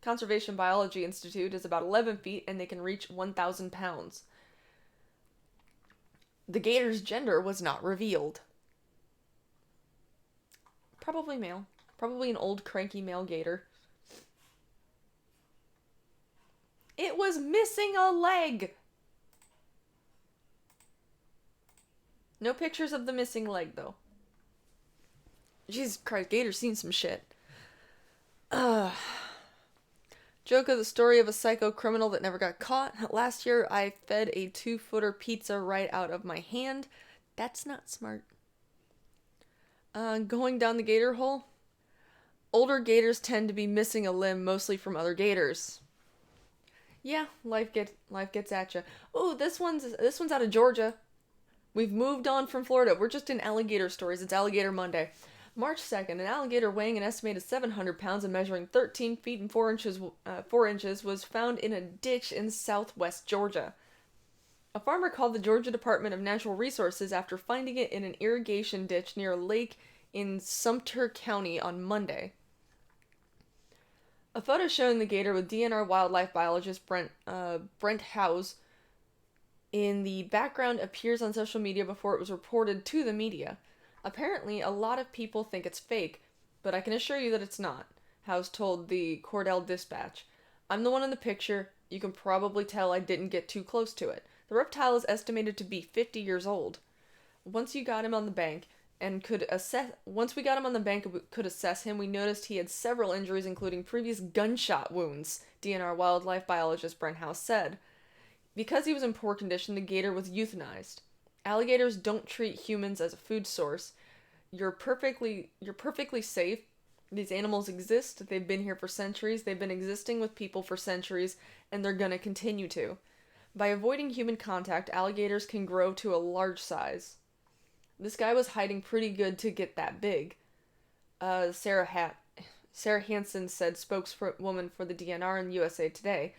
Conservation Biology Institute, is about 11 feet, and they can reach 1,000 pounds. The gator's gender was not revealed. Probably male. Probably an old, cranky male gator. It was missing a leg! No pictures of the missing leg, though. Jesus Christ, Gator's seen some shit. Joke of the story of a psycho criminal that never got caught. Last year, I fed a 2-footer pizza right out of my hand. That's not smart. Going down the gator hole. Older gators tend to be missing a limb, mostly from other gators. Yeah, life gets at you. Oh, this one's out of Georgia. We've moved on from Florida. We're just in alligator stories. It's Alligator Monday. March 2nd, an alligator weighing an estimated 700 pounds and measuring 13 feet and 4 inches was found in a ditch in southwest Georgia. A farmer called the Georgia Department of Natural Resources after finding it in an irrigation ditch near a lake in Sumter County on Monday. A photo showing the gator with DNR wildlife biologist Brent Howes in the background appears on social media before it was reported to the media. Apparently, a lot of people think it's fake, but I can assure you that it's not, Howes told the Cordell Dispatch. I'm the one in the picture. You can probably tell I didn't get too close to it. The reptile is estimated to be 50 years old. Once we got him on the bank and could assess him, we noticed he had several injuries, including previous gunshot wounds, DNR wildlife biologist Brent House said. Because he was in poor condition, the gator was euthanized. Alligators don't treat humans as a food source. You're perfectly safe. These animals exist. They've been here for centuries. They've been existing with people for centuries, and they're going to continue to. By avoiding human contact, alligators can grow to a large size. This guy was hiding pretty good to get that big. Sarah Hansen said, spokeswoman for the DNR in USA Today.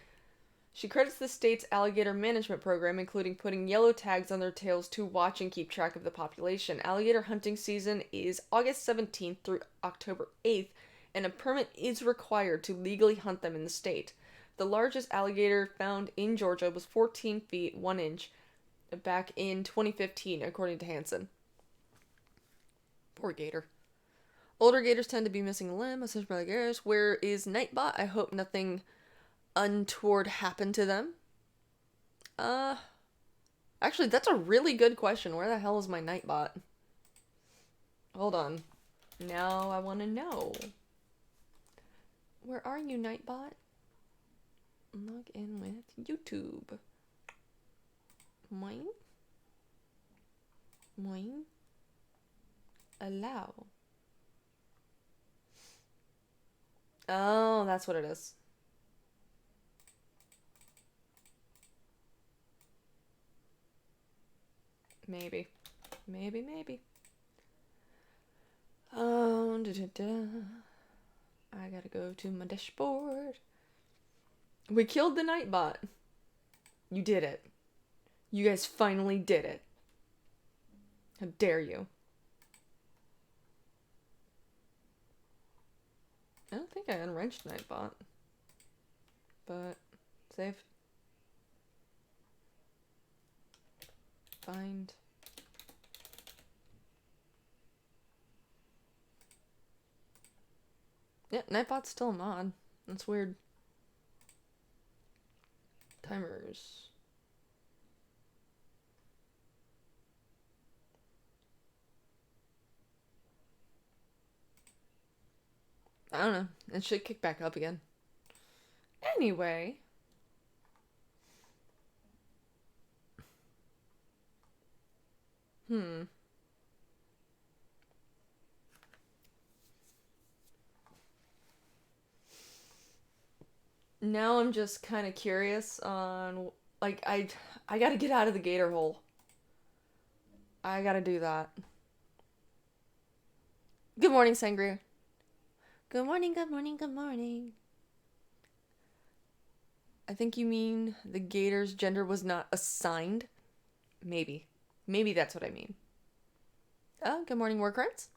She credits the state's alligator management program, including putting yellow tags on their tails to watch and keep track of the population. Alligator hunting season is August 17th through October 8th, and a permit is required to legally hunt them in the state. The largest alligator found in Georgia was 14 feet 1 inch back in 2015, according to Hansen. Poor gator. Older gators tend to be missing a limb, essentially by the gators. Where is Nightbot? I hope nothing untoward happened to them. Actually, that's a really good question. Where the hell is my Nightbot? Hold on. Now I want to know. Where are you, Nightbot? Log in with YouTube. Mine? Allow. Oh, that's what it is. Maybe. I gotta go to my dashboard. We killed the Nightbot. You did it. You guys finally did it. How dare you? I don't think I unwrenched Nightbot. But, save. Find. Yeah, Nightbot's still a mod. That's weird. Timers. I don't know. It should kick back up again. Anyway. Now I'm just kind of curious on, like, I gotta get out of the gator hole. I gotta do that. Good morning, Sangria. Good morning. I think you mean the gator's gender was not assigned? Maybe. Maybe that's what I mean. Oh, good morning, work rights.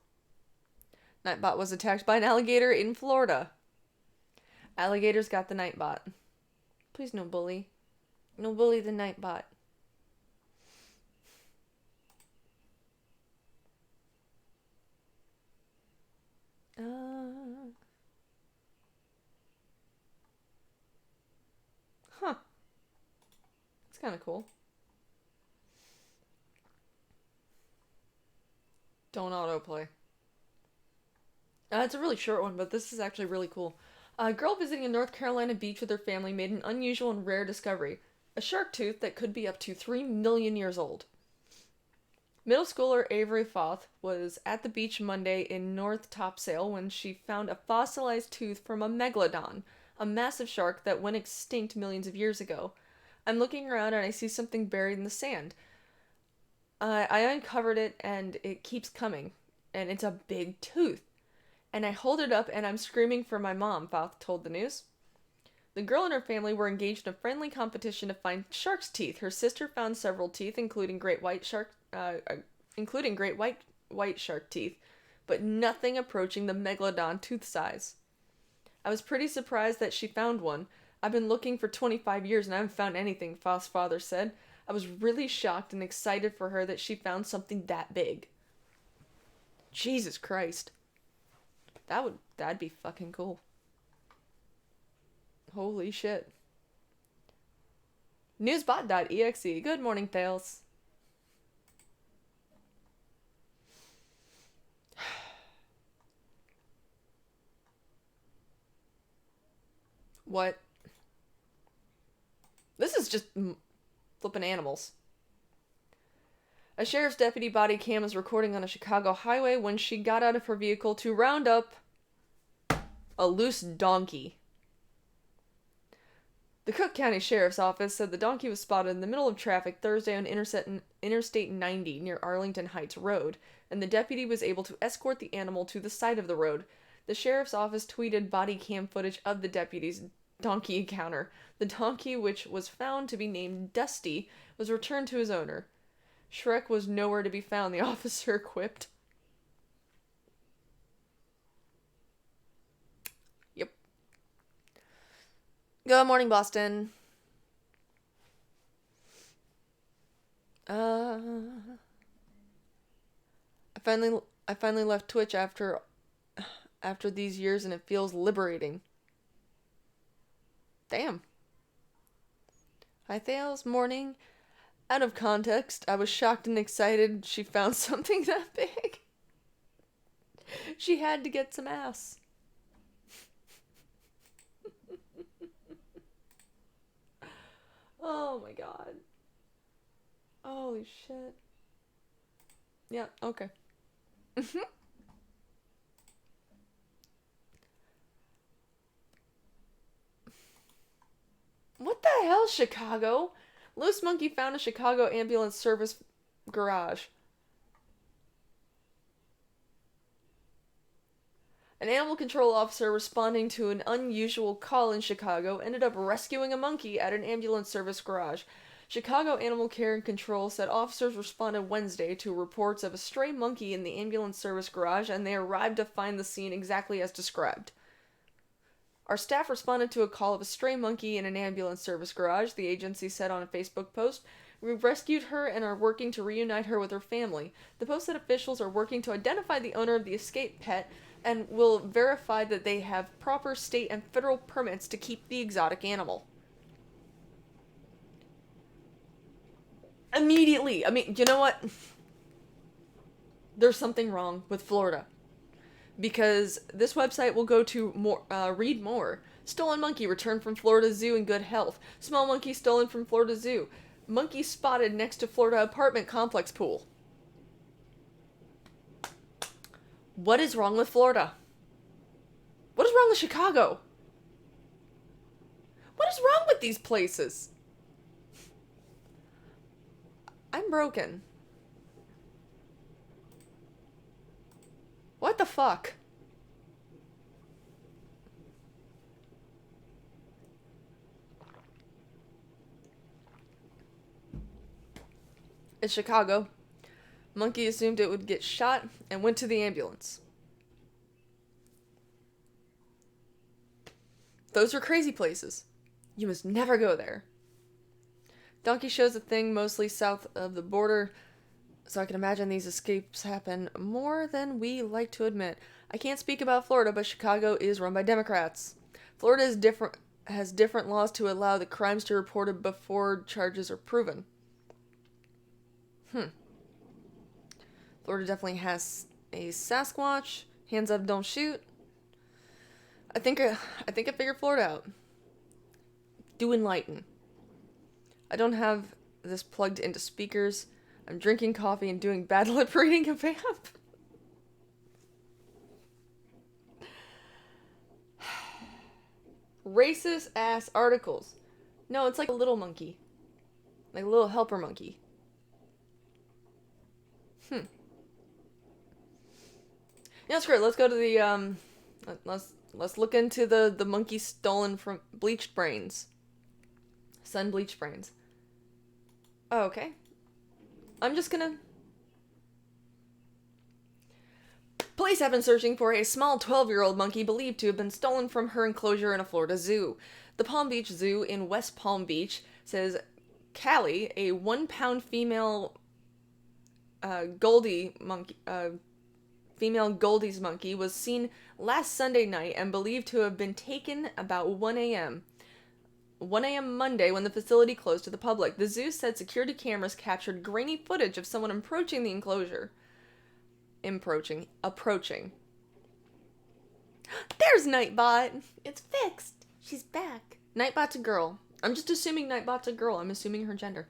Nightbot was attacked by an alligator in Florida. Alligators got the Nightbot. Please no bully. No bully the Nightbot. Huh. It's kind of cool. Don't autoplay. It's a really short one, but this is actually really cool. A girl visiting a North Carolina beach with her family made an unusual and rare discovery. A shark tooth that could be up to 3 million years old. Middle schooler Avery Foth was at the beach Monday in North Topsail when she found a fossilized tooth from a megalodon, a massive shark that went extinct millions of years ago. I'm looking around and I see something buried in the sand. I uncovered it and it keeps coming, and it's a big tooth. And I hold it up and I'm screaming for my mom, Foth told the news. The girl and her family were engaged in a friendly competition to find shark's teeth. Her sister found several teeth, including great white shark teeth, but nothing approaching the megalodon tooth size. I was pretty surprised that she found one. I've been looking for 25 years and I haven't found anything, Foss' father said. I was really shocked and excited for her that she found something that big. Jesus Christ. That'd be fucking cool. Holy shit. Newsbot.exe. Good morning, Fails. What? This is just flipping animals. A sheriff's deputy body cam is recording on a Chicago highway when she got out of her vehicle to round up a loose donkey. The Cook County Sheriff's Office said the donkey was spotted in the middle of traffic Thursday on Interstate 90 near Arlington Heights Road, and the deputy was able to escort the animal to the side of the road. The sheriff's office tweeted body cam footage of the deputy's donkey encounter. The donkey, which was found to be named Dusty, was returned to his owner. Shrek was nowhere to be found, the officer quipped. Yep. Good morning, Boston. I finally left Twitch after these years, and it feels liberating. Damn. Hi, Thales. Morning. Out of context, I was shocked and excited she found something that big. She had to get some ass. Oh my god. Holy shit. Yeah, okay. What the hell, Chicago? Loose monkey found a Chicago ambulance service garage. An animal control officer responding to an unusual call in Chicago ended up rescuing a monkey at an ambulance service garage. Chicago Animal Care and Control said officers responded Wednesday to reports of a stray monkey in the ambulance service garage, and they arrived to find the scene exactly as described. Our staff responded to a call of a stray monkey in an ambulance service garage, the agency said on a Facebook post. We've rescued her and are working to reunite her with her family. The post said officials are working to identify the owner of the escaped pet and will verify that they have proper state and federal permits to keep the exotic animal. Immediately. I mean, you know what? There's something wrong with Florida. Because this website will go to read more. Stolen monkey returned from Florida Zoo in good health. Small monkey stolen from Florida Zoo. Monkey spotted next to Florida apartment complex pool. What is wrong with Florida? What is wrong with Chicago? What is wrong with these places? I'm broken. What the fuck? It's Chicago. Monkey assumed it would get shot and went to the ambulance. Those are crazy places. You must never go there. Donkey shows a thing mostly south of the border, so I can imagine these escapes happen more than we like to admit. I can't speak about Florida, but Chicago is run by Democrats. Florida has different laws to allow the crimes to be reported before charges are proven. Florida definitely has a Sasquatch. Hands up, don't shoot. I think I figured Florida out. Do enlighten. I don't have this plugged into speakers. I'm drinking coffee and doing bad lip reading a vamp. Racist ass articles. No, it's like a little monkey. Like a little helper monkey. Yeah, that's great. Let's go to the let's let's look into the monkey stolen from bleached brains. Sun bleached brains. Oh, okay. I'm just gonna... Police have been searching for a small 12-year-old monkey believed to have been stolen from her enclosure in a Florida zoo. The Palm Beach Zoo in West Palm Beach says Callie, a 1-pound female Goldie monkey, female Goldie's monkey, was seen last Sunday night and believed to have been taken about 1 a.m. 1 a.m. Monday when the facility closed to the public. The zoo said security cameras captured grainy footage of someone approaching the enclosure. Approaching. There's Nightbot! It's fixed! She's back. Nightbot's a girl. I'm just assuming Nightbot's a girl. I'm assuming her gender.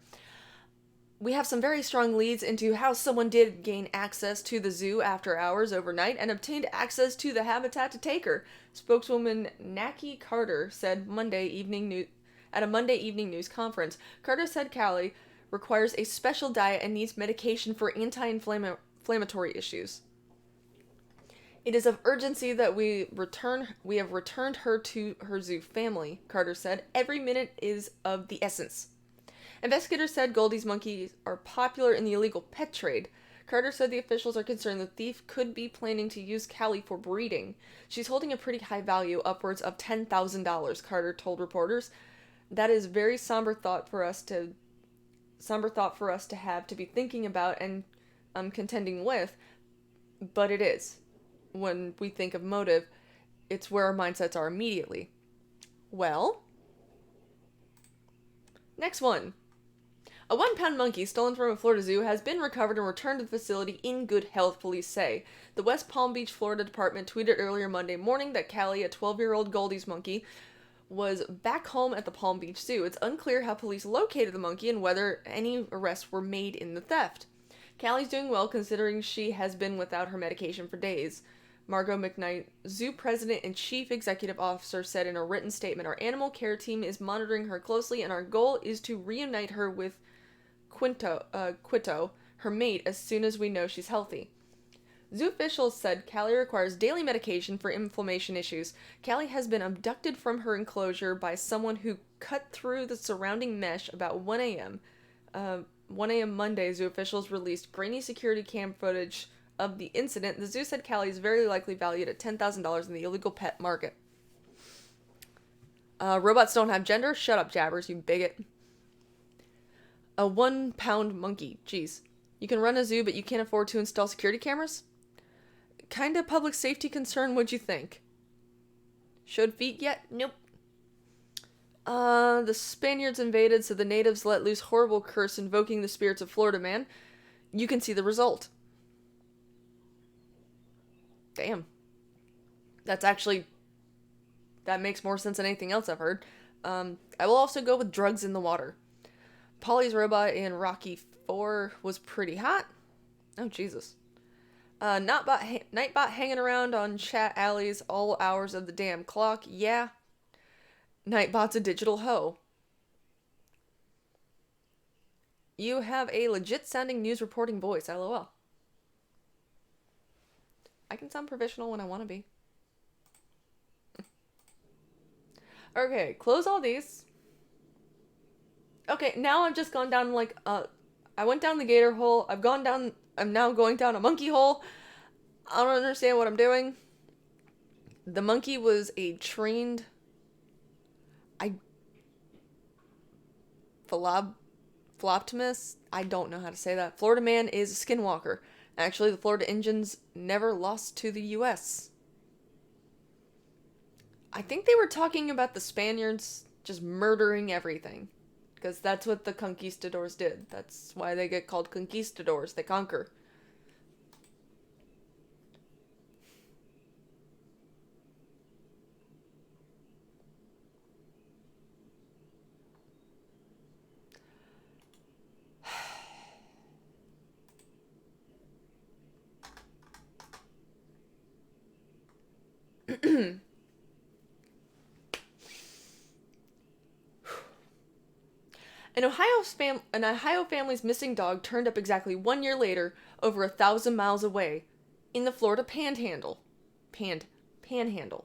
We have some very strong leads into how someone did gain access to the zoo after hours overnight and obtained access to the habitat to take her. Spokeswoman Naki Carter said at a Monday evening news conference. Carter said Callie requires a special diet and needs medication for anti-inflammatory issues. It is of urgency that we have returned her to her zoo family, Carter said. Every minute is of the essence. Investigators said Goldie's monkeys are popular in the illegal pet trade. Carter said the officials are concerned the thief could be planning to use Callie for breeding. She's holding a pretty high value, upwards of $10,000, Carter told reporters. That is very somber thought for us to have to be thinking about and contending with, but it is. When we think of motive, it's where our mindsets are immediately. Well, next one. A 1-pound monkey stolen from a Florida zoo has been recovered and returned to the facility in good health, police say. The West Palm Beach, Florida department tweeted earlier Monday morning that Callie, a 12-year-old Goldie's monkey, was back home at the Palm Beach Zoo. It's unclear how police located the monkey and whether any arrests were made in the theft. Callie's doing well considering she has been without her medication for days. Margot McKnight, zoo president and chief executive officer, said in a written statement, "Our animal care team is monitoring her closely and our goal is to reunite her with Quito, her mate, as soon as we know she's healthy." Zoo officials said Callie requires daily medication for inflammation issues. Callie has been abducted from her enclosure by someone who cut through the surrounding mesh about 1 a.m. 1 a.m. Monday, zoo officials released grainy security cam footage of the incident. The zoo said Callie is very likely valued at $10,000 in the illegal pet market. Robots don't have gender? Shut up, Jabbers, you bigot. A 1-pound monkey. Jeez. You can run a zoo, but you can't afford to install security cameras? Kinda public safety concern, what'd you think? Showed feet yet? Nope. The Spaniards invaded, so the natives let loose horrible curse invoking the spirits of Florida man. You can see the result. Damn. That makes more sense than anything else I've heard. I will also go with drugs in the water. Polly's robot in Rocky 4 was pretty hot. Oh, Jesus. Nightbot hanging around on chat alleys all hours of the damn clock. Yeah. Nightbot's a digital hoe. You have a legit sounding news reporting voice, lol. I can sound professional when I want to be. Okay, close all these. Okay, now I've just gone down I went down the gator hole. I'm now going down a monkey hole. I don't understand what I'm doing. The monkey was a trained... Philoptimus? I don't know how to say that. Florida man is a skinwalker. Actually, the Florida Indians never lost to the U.S. I think they were talking about the Spaniards just murdering everything. Because that's what the conquistadors did. That's why they get called conquistadors. They conquer. An Ohio family's missing dog turned up exactly 1 year later, over 1,000 miles away, in the Florida Panhandle. Panhandle.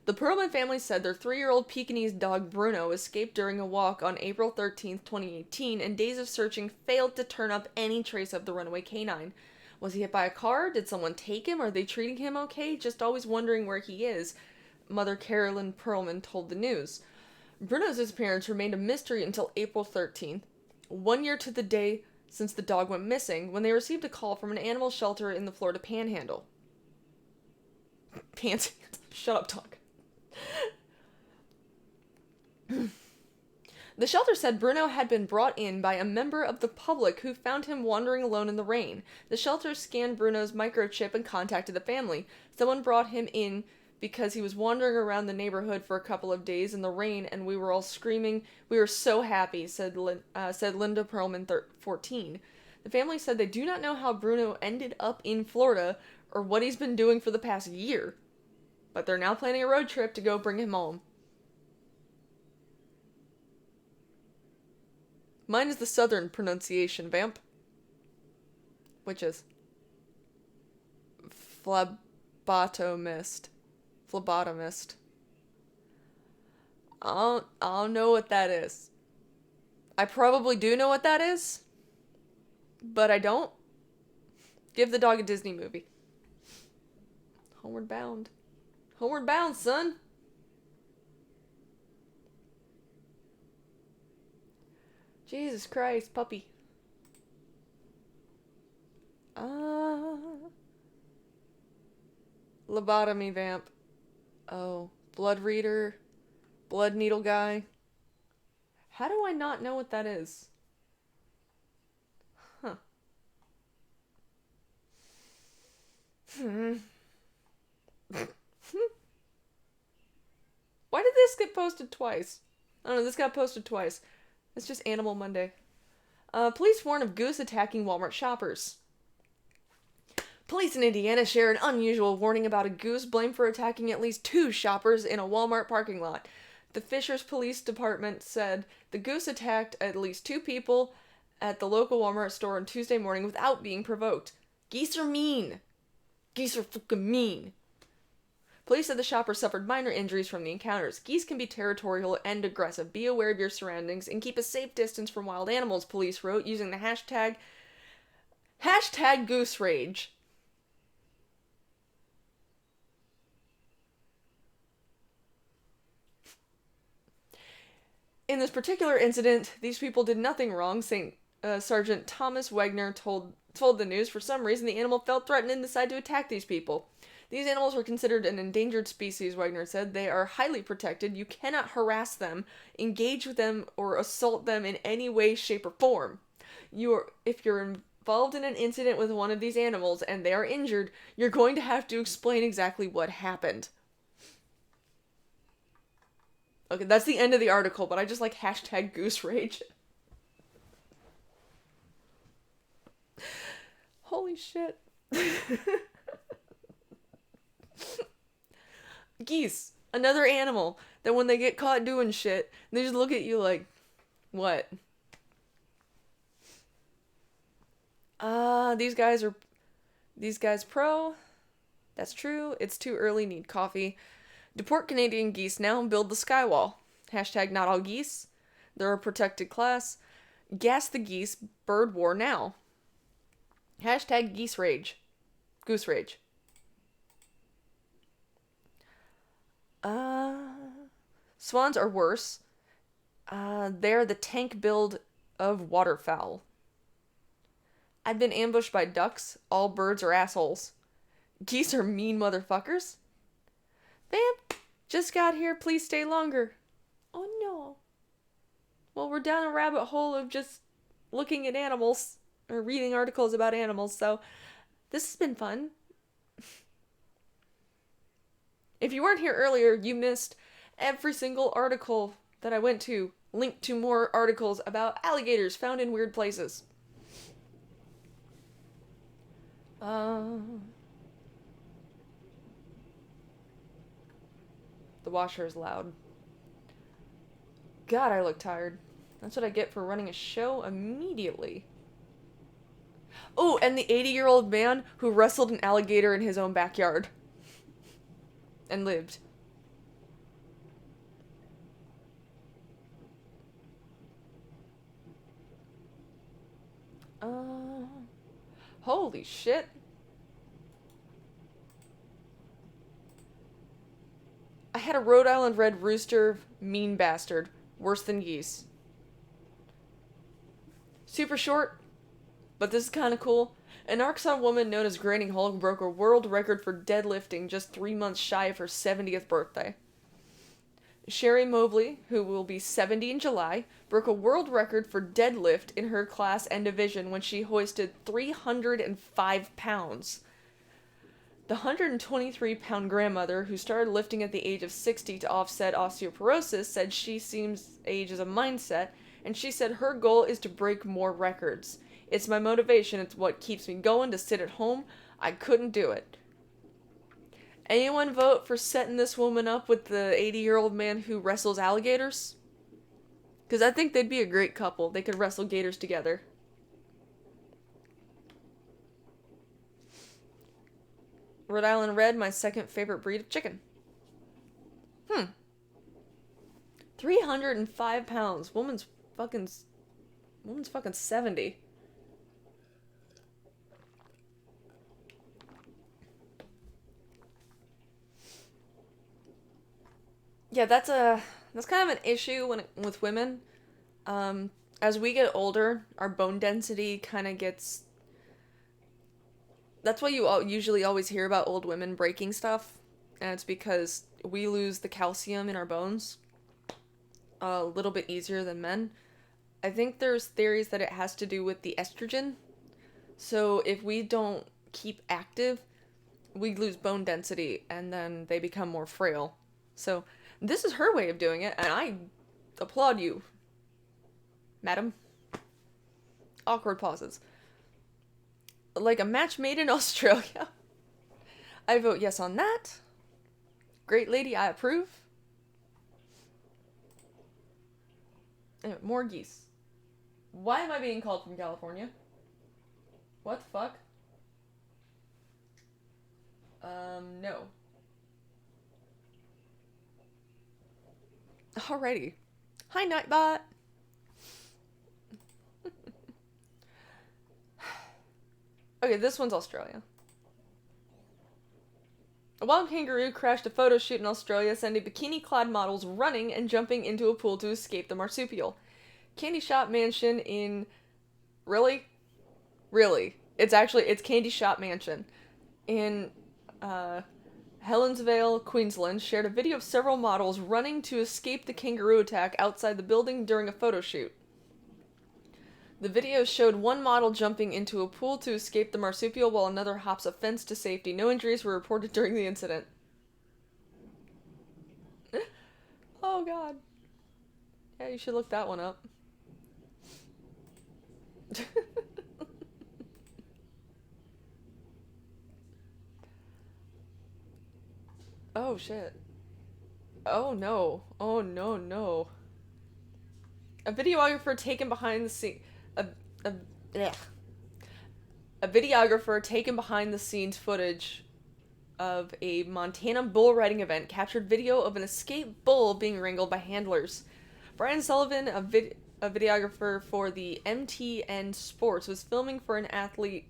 The Perlman family said their 3-year-old Pekingese dog Bruno escaped during a walk on April 13th, 2018, and days of searching failed to turn up any trace of the runaway canine. Was he hit by a car? Did someone take him? Are they treating him okay? Just always wondering where he is, Mother Carolyn Perlman told the news. Bruno's disappearance remained a mystery until April 13th, 1 year to the day since the dog went missing, when they received a call from an animal shelter in the Florida Panhandle. Shut up, dog. The shelter said Bruno had been brought in by a member of the public who found him wandering alone in the rain. The shelter scanned Bruno's microchip and contacted the family. Someone brought him in because he was wandering around the neighborhood for a couple of days in the rain, and we were all screaming. We were so happy, said Linda Perlman, 14. The family said they do not know how Bruno ended up in Florida or what he's been doing for the past year, but they're now planning a road trip to go bring him home. Mine is the southern pronunciation, vamp. Which is phlebotomist. Phlebotomist. I don't know what that is. I probably do know what that is, but I don't. Give the dog a Disney movie. Homeward Bound. Homeward Bound, son. Jesus Christ, puppy. Lobotomy vamp. Oh, blood reader. Blood needle guy. How do I not know what that is? Huh. Why did this get posted twice? I don't know, this got posted twice. It's just Animal Monday. Police warn of goose attacking Walmart shoppers. Police in Indiana share an unusual warning about a goose blamed for attacking at least 2 shoppers in a Walmart parking lot. The Fishers Police Department said the goose attacked at least 2 people at the local Walmart store on Tuesday morning without being provoked. Geese are mean. Geese are fucking mean. Police said the shopper suffered minor injuries from the encounters. Geese can be territorial and aggressive. Be aware of your surroundings and keep a safe distance from wild animals, police wrote, using the hashtag Goose Rage. In this particular incident, these people did nothing wrong, Sergeant Thomas Wagner told the news. For some reason, the animal felt threatened and decided to attack these people. These animals were considered an endangered species, Wagner said. They are highly protected. You cannot harass them, engage with them, or assault them in any way, shape, or form. If you're involved in an incident with one of these animals and they are injured, you're going to have to explain exactly what happened. Okay, that's the end of the article, but I just like hashtag Goose Rage. Holy shit. Geese, another animal that when they get caught doing shit, they just look at you like, what? These guys pro. That's true. It's too early, need coffee. Deport Canadian geese now and build the skywall. Hashtag not all geese. They're a protected class. Gas the geese. Bird war now. Hashtag geese rage. Goose rage. Swans are worse. They're the tank build of waterfowl. I've been ambushed by ducks. All birds are assholes. Geese are mean motherfuckers. Vamp, just got here. Please stay longer. Oh no. Well, we're down a rabbit hole of just looking at animals or reading articles about animals, so this has been fun. If you weren't here earlier, you missed every single article that I went to, linked to more articles about alligators found in weird places. The washer is loud. God, I look tired. That's what I get for running a show immediately. Oh, and the 80-year-old man who wrestled an alligator in his own backyard. And lived. Holy shit. I had a Rhode Island red rooster, mean bastard. Worse than geese. Super short, but this is kind of cool. An Arkansas woman known as Granny Hulk broke a world record for deadlifting just 3 months shy of her 70th birthday. Sherry Mobley, who will be 70 in July, broke a world record for deadlift in her class and division when she hoisted 305 pounds. The 123-pound grandmother, who started lifting at the age of 60 to offset osteoporosis, said she sees age as a mindset, and she said her goal is to break more records. It's my motivation, it's what keeps me going to sit at home. I couldn't do it. Anyone vote for setting this woman up with the 80-year-old man who wrestles alligators? Because I think they'd be a great couple. They could wrestle gators together. Rhode Island Red, my second favorite breed of chicken. 305 pounds. Woman's fucking 70. Yeah, that's kind of an issue with women. As we get older, our bone density kind of gets. That's why you usually always hear about old women breaking stuff, and it's because we lose the calcium in our bones a little bit easier than men. I think there's theories that it has to do with the estrogen. So if we don't keep active, we lose bone density, and then they become more frail. So this is her way of doing it, and I applaud you, madam. Awkward pauses. Like a match made in Australia. I vote yes on that. Great lady, I approve. Anyway, more geese. Why am I being called from California? What the fuck? No. Alrighty. Hi, Nightbot. Okay, this one's Australia. A wild kangaroo crashed a photo shoot in Australia, sending bikini-clad models running and jumping into a pool to escape the marsupial. Candy Shop Mansion in... Really? Really. It's Candy Shop Mansion. In, Helensvale, Queensland, shared a video of several models running to escape the kangaroo attack outside the building during a photo shoot. The video showed one model jumping into a pool to escape the marsupial while another hops a fence to safety. No injuries were reported during the incident. Oh god. Yeah, you should look that one up. Oh shit. Oh no. Oh no no. A videographer taken behind the scene. Blech. A videographer taken behind the scenes footage of a Montana bull riding event captured video of an escaped bull being wrangled by handlers. Brian Sullivan, a videographer for the MTN Sports, was filming for an Athlete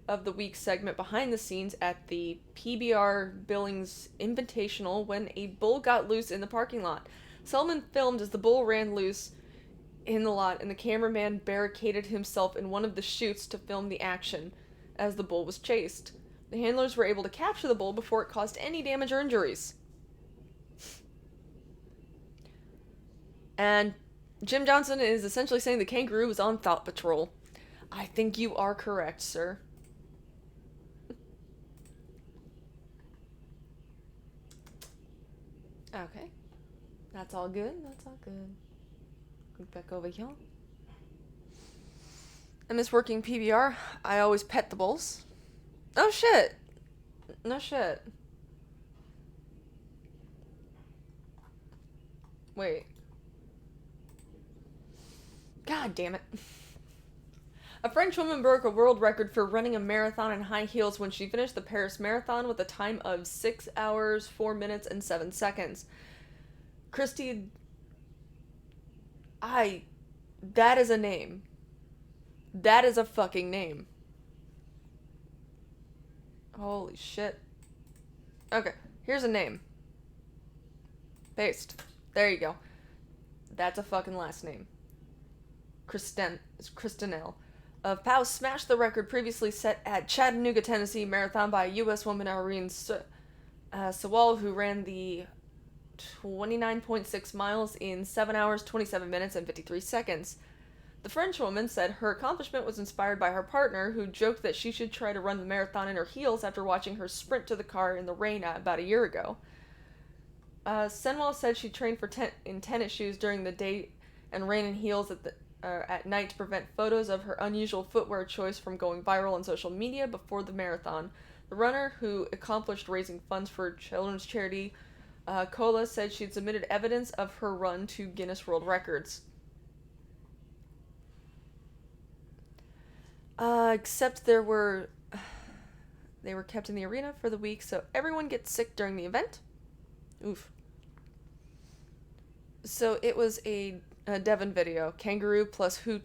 of the Week segment behind the scenes at the PBR Billings Invitational when a bull got loose in the parking lot. Sullivan filmed as the bull ran loose in the lot, and the cameraman barricaded himself in one of the chutes to film the action as the bull was chased. The handlers were able to capture the bull before it caused any damage or injuries. And Jim Johnson is essentially saying the kangaroo was on Thought Patrol. I think you are correct, sir. Okay. That's all good. That's all good. Back over here. I miss working PBR. I always pet the bulls. Oh shit. No shit. Wait. God damn it. A French woman broke a world record for running a marathon in high heels when she finished the Paris Marathon with a time of 6 hours, 4 minutes, and 7 seconds. Christy... That is a name. That is a fucking name. Holy shit. Okay, here's a name. Paste. There you go. That's a fucking last name. Christinelle. Of Powell smashed the record previously set at Chattanooga, Tennessee marathon by a U.S. woman Irene Sewell, who ran the 29.6 miles in 7 hours, 27 minutes, and 53 seconds. The French woman said her accomplishment was inspired by her partner, who joked that she should try to run the marathon in her heels after watching her sprint to the car in the rain about a year ago. Senwell said she trained in tennis shoes during the day and ran in heels at night to prevent photos of her unusual footwear choice from going viral on social media before the marathon. The runner, who accomplished raising funds for children's charity Cola, said she'd submitted evidence of her run to Guinness World Records. Except they were kept in the arena for the week, so everyone gets sick during the event. Oof. So it was a Devon video. Kangaroo plus Hoot.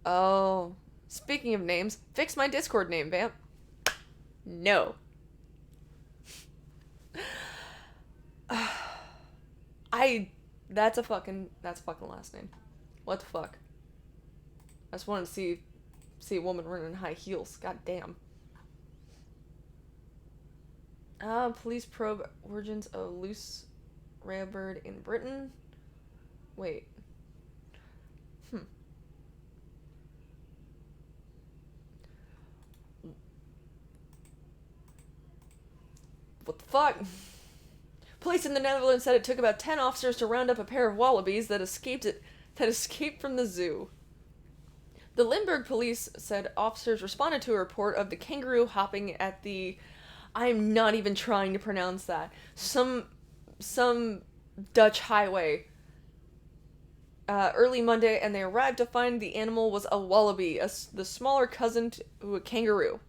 Oh. Speaking of names, fix my Discord name, Vamp. No. That's a fucking last name. What the fuck? I just wanted to see a woman running in high heels. God damn. Police probe origins of loose rarebird in Britain. Wait. What the fuck? Police in the Netherlands said it took about 10 officers to round up a pair of wallabies that escaped from the zoo. The Limburg police said officers responded to a report of the kangaroo hopping at the... I'm not even trying to pronounce that. Some Dutch highway early Monday, and they arrived to find the animal was a wallaby, the smaller cousin to a kangaroo.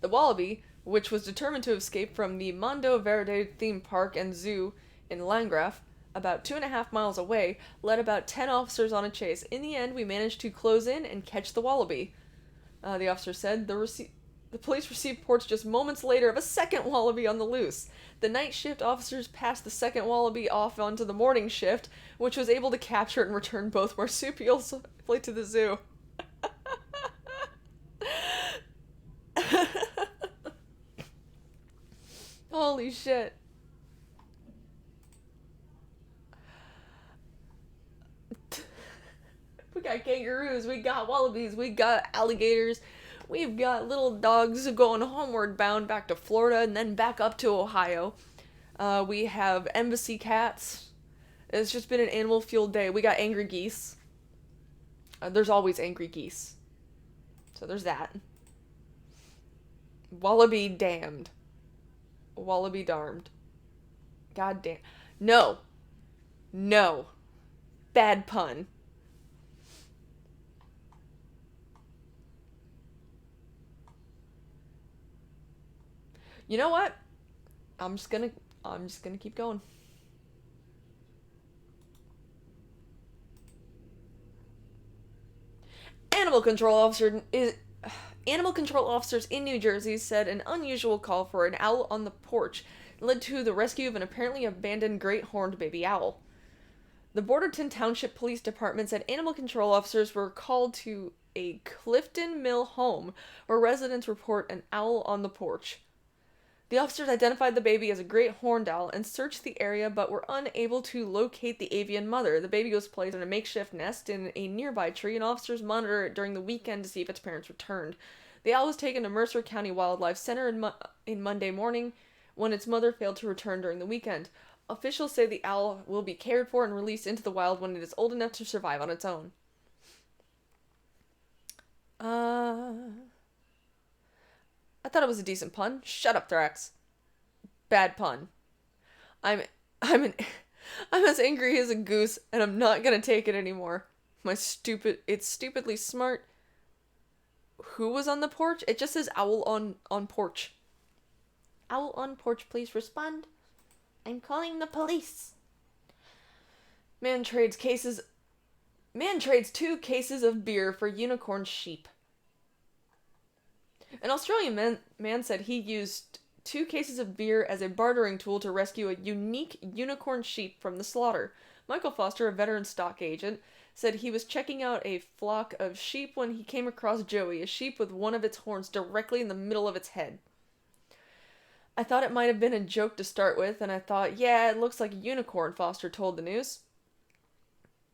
The wallaby, which was determined to escape from the Mondo Verde theme park and zoo in Landgraf, about 2.5 miles away, led about 10 officers on a chase. In the end, we managed to close in and catch the wallaby. The officer said the police received reports just moments later of a second wallaby on the loose. The night shift officers passed the second wallaby off onto the morning shift, which was able to capture it and return both marsupials safely to the zoo. Holy shit. We got kangaroos, we got wallabies, we got alligators, we've got little dogs going homeward bound back to Florida and then back up to Ohio. We have embassy cats. It's just been an animal-fueled day. We got angry geese. There's always angry geese. So there's that. Wallaby damned. Wallaby darned. God damn. No. No. Bad pun. You know what? I'm just gonna keep going. Animal control officers in New Jersey said an unusual call for an owl on the porch led to the rescue of an apparently abandoned great horned baby owl. The Borderton Township Police Department said animal control officers were called to a Clifton Mill home where residents report an owl on the porch. The officers identified the baby as a great horned owl and searched the area but were unable to locate the avian mother. The baby was placed in a makeshift nest in a nearby tree, and officers monitored it during the weekend to see if its parents returned. The owl was taken to Mercer County Wildlife Center in Monday morning when its mother failed to return during the weekend. Officials say the owl will be cared for and released into the wild when it is old enough to survive on its own. I thought it was a decent pun. Shut up, Thrax. Bad pun. I'm as angry as a goose, and I'm not gonna take it anymore. It's stupidly smart. Who was on the porch? It just says owl on porch. Owl on porch, please respond. I'm calling the police. Man trades 2 cases of beer for unicorn sheep. An Australian man said he used 2 cases of beer as a bartering tool to rescue a unique unicorn sheep from the slaughter. Michael Foster, a veteran stock agent, said he was checking out a flock of sheep when he came across Joey, a sheep with one of its horns directly in the middle of its head. I thought it might have been a joke to start with, and I thought, yeah, it looks like a unicorn, Foster told the news.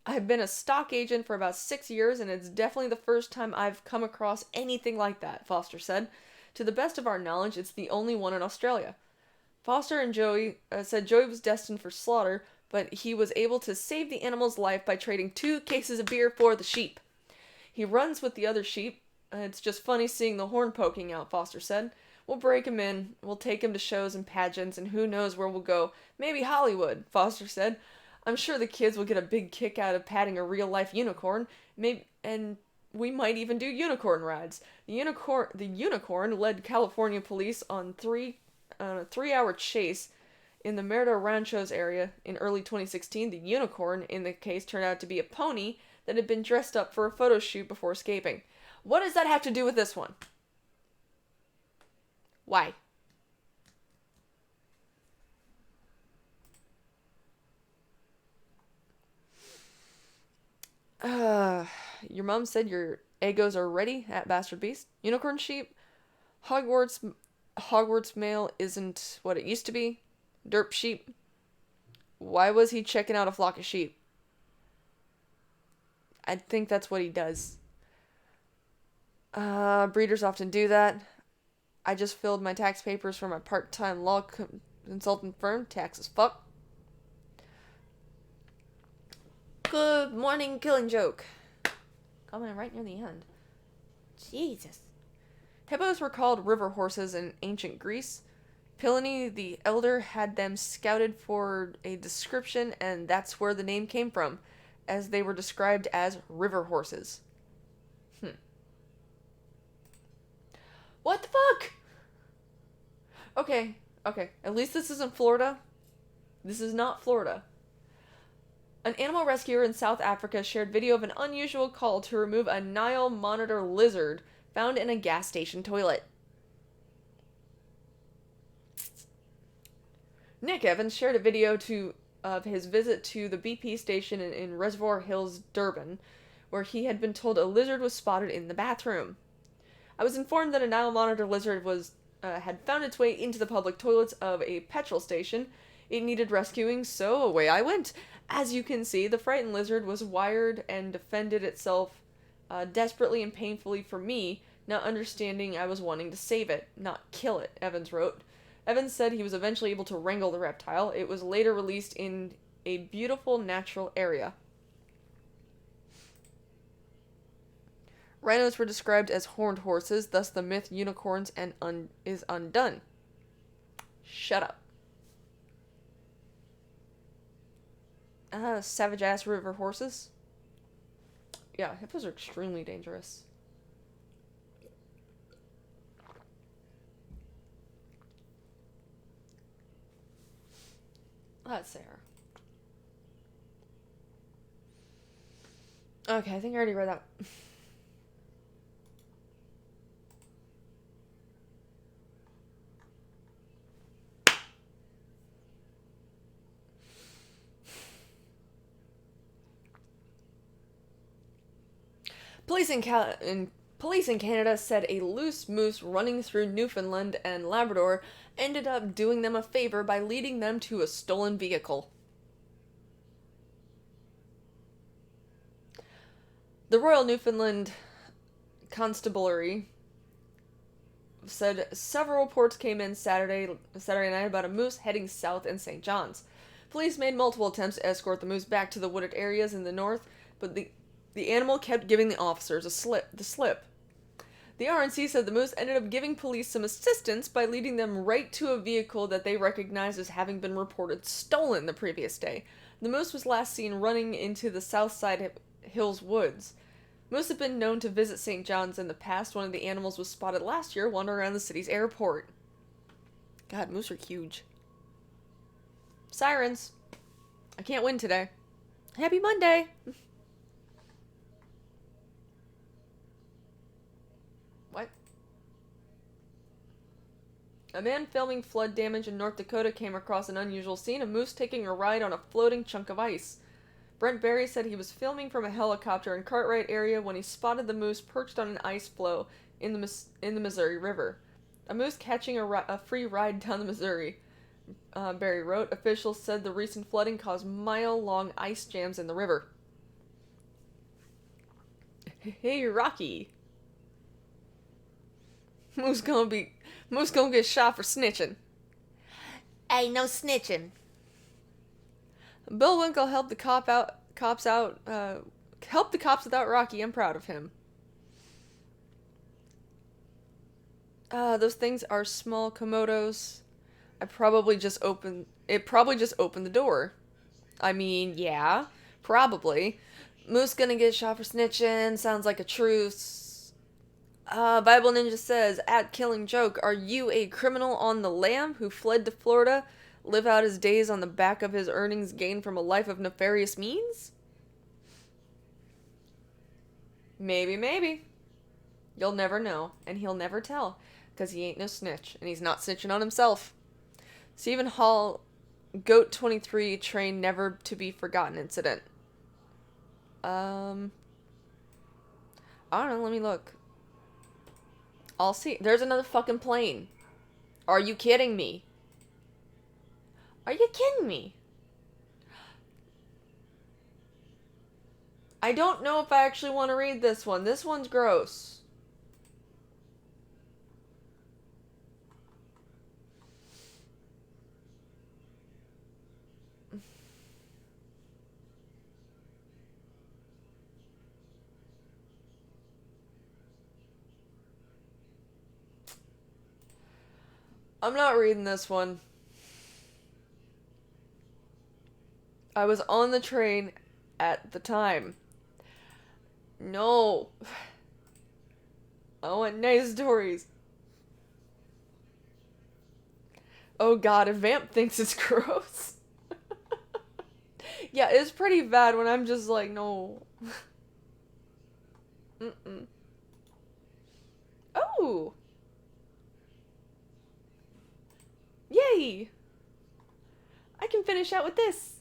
I've been a stock agent for about 6 years, and it's definitely the first time I've come across anything like that, Foster said. To the best of our knowledge, it's the only one in Australia. Foster and Joey said Joey was destined for slaughter, but he was able to save the animal's life by trading 2 cases of beer for the sheep. He runs with the other sheep. It's just funny seeing the horn poking out, Foster said. We'll break him in, we'll take him to shows and pageants, and who knows where we'll go. Maybe Hollywood, Foster said. I'm sure the kids will get a big kick out of patting a real-life unicorn, and we might even do unicorn rides. The unicorn led California police on a 3-hour chase in the Merida Ranchos area in early 2016. The unicorn in the case turned out to be a pony that had been dressed up for a photo shoot before escaping. What does that have to do with this one? Why? Your mom said your Eggos are ready at Bastard Beast. Unicorn sheep. Hogwarts mail isn't what it used to be. Derp sheep. Why was he checking out a flock of sheep? I think that's what he does. Breeders often do that. I just filled my tax papers for my part-time law consultant firm. Tax as fuck. Good morning, Killing Joke. Coming right near the end. Jesus. Hippos were called river horses in ancient Greece. Pliny the Elder had them scouted for a description, and that's where the name came from, as they were described as river horses. What the fuck? Okay. At least this isn't Florida. This is not Florida. An animal rescuer in South Africa shared video of an unusual call to remove a Nile monitor lizard found in a gas station toilet. Nick Evans shared a video of his visit to the BP station in Reservoir Hills, Durban, where he had been told a lizard was spotted in the bathroom. I was informed that a Nile monitor lizard had found its way into the public toilets of a petrol station. It needed rescuing, so away I went. As you can see, the frightened lizard was wired and defended itself desperately and painfully for me, not understanding I was wanting to save it, not kill it, Evans wrote. Evans said he was eventually able to wrangle the reptile. It was later released in a beautiful natural area. Rhinos were described as horned horses, thus the myth unicorns is undone. Shut up. Savage-ass river horses. Yeah, hippos are extremely dangerous. Let's see her. Okay, I think I already read that. Police in Canada said a loose moose running through Newfoundland and Labrador ended up doing them a favor by leading them to a stolen vehicle. The Royal Newfoundland Constabulary said several reports came in Saturday night about a moose heading south in St. John's. Police made multiple attempts to escort the moose back to the wooded areas in the north, but the animal kept giving the officers the slip. The RNC said the moose ended up giving police some assistance by leading them right to a vehicle that they recognized as having been reported stolen the previous day. The moose was last seen running into the Southside Hills woods. Moose have been known to visit St. John's in the past. One of the animals was spotted last year wandering around the city's airport. God, moose are huge. Sirens. I can't win today. Happy Monday! What? A man filming flood damage in North Dakota came across an unusual scene, a moose taking a ride on a floating chunk of ice. Brent Berry said he was filming from a helicopter in Cartwright area when he spotted the moose perched on an ice floe in the Missouri River. A moose catching a free ride down the Missouri. Berry wrote, officials said the recent flooding caused mile-long ice jams in the river. Hey, Rocky. Moose gonna get shot for snitching. Ain't no snitching. Bill Winkle helped the cops without Rocky. I'm proud of him. Those things are small Komodos. It probably just opened the door. I mean, yeah, probably. Moose gonna get shot for snitching. Sounds like a truce. Bible Ninja says, at Killing Joke, are you a criminal on the lam who fled to Florida, live out his days on the back of his earnings gained from a life of nefarious means? Maybe. You'll never know, and he'll never tell, because he ain't no snitch, and he's not snitching on himself. Stephen Hall, Goat 23 train never to be forgotten incident. I don't know, let me look. I'll see. There's another fucking plane. Are you kidding me? Are you kidding me? I don't know if I actually want to read this one. This one's gross. I'm not reading this one. I was on the train at the time. No. I want nice stories. Oh god, if Vamp thinks it's gross. Yeah, it's pretty bad when I'm just like, no. Mm-mm. Oh! Yay! I can finish out with this.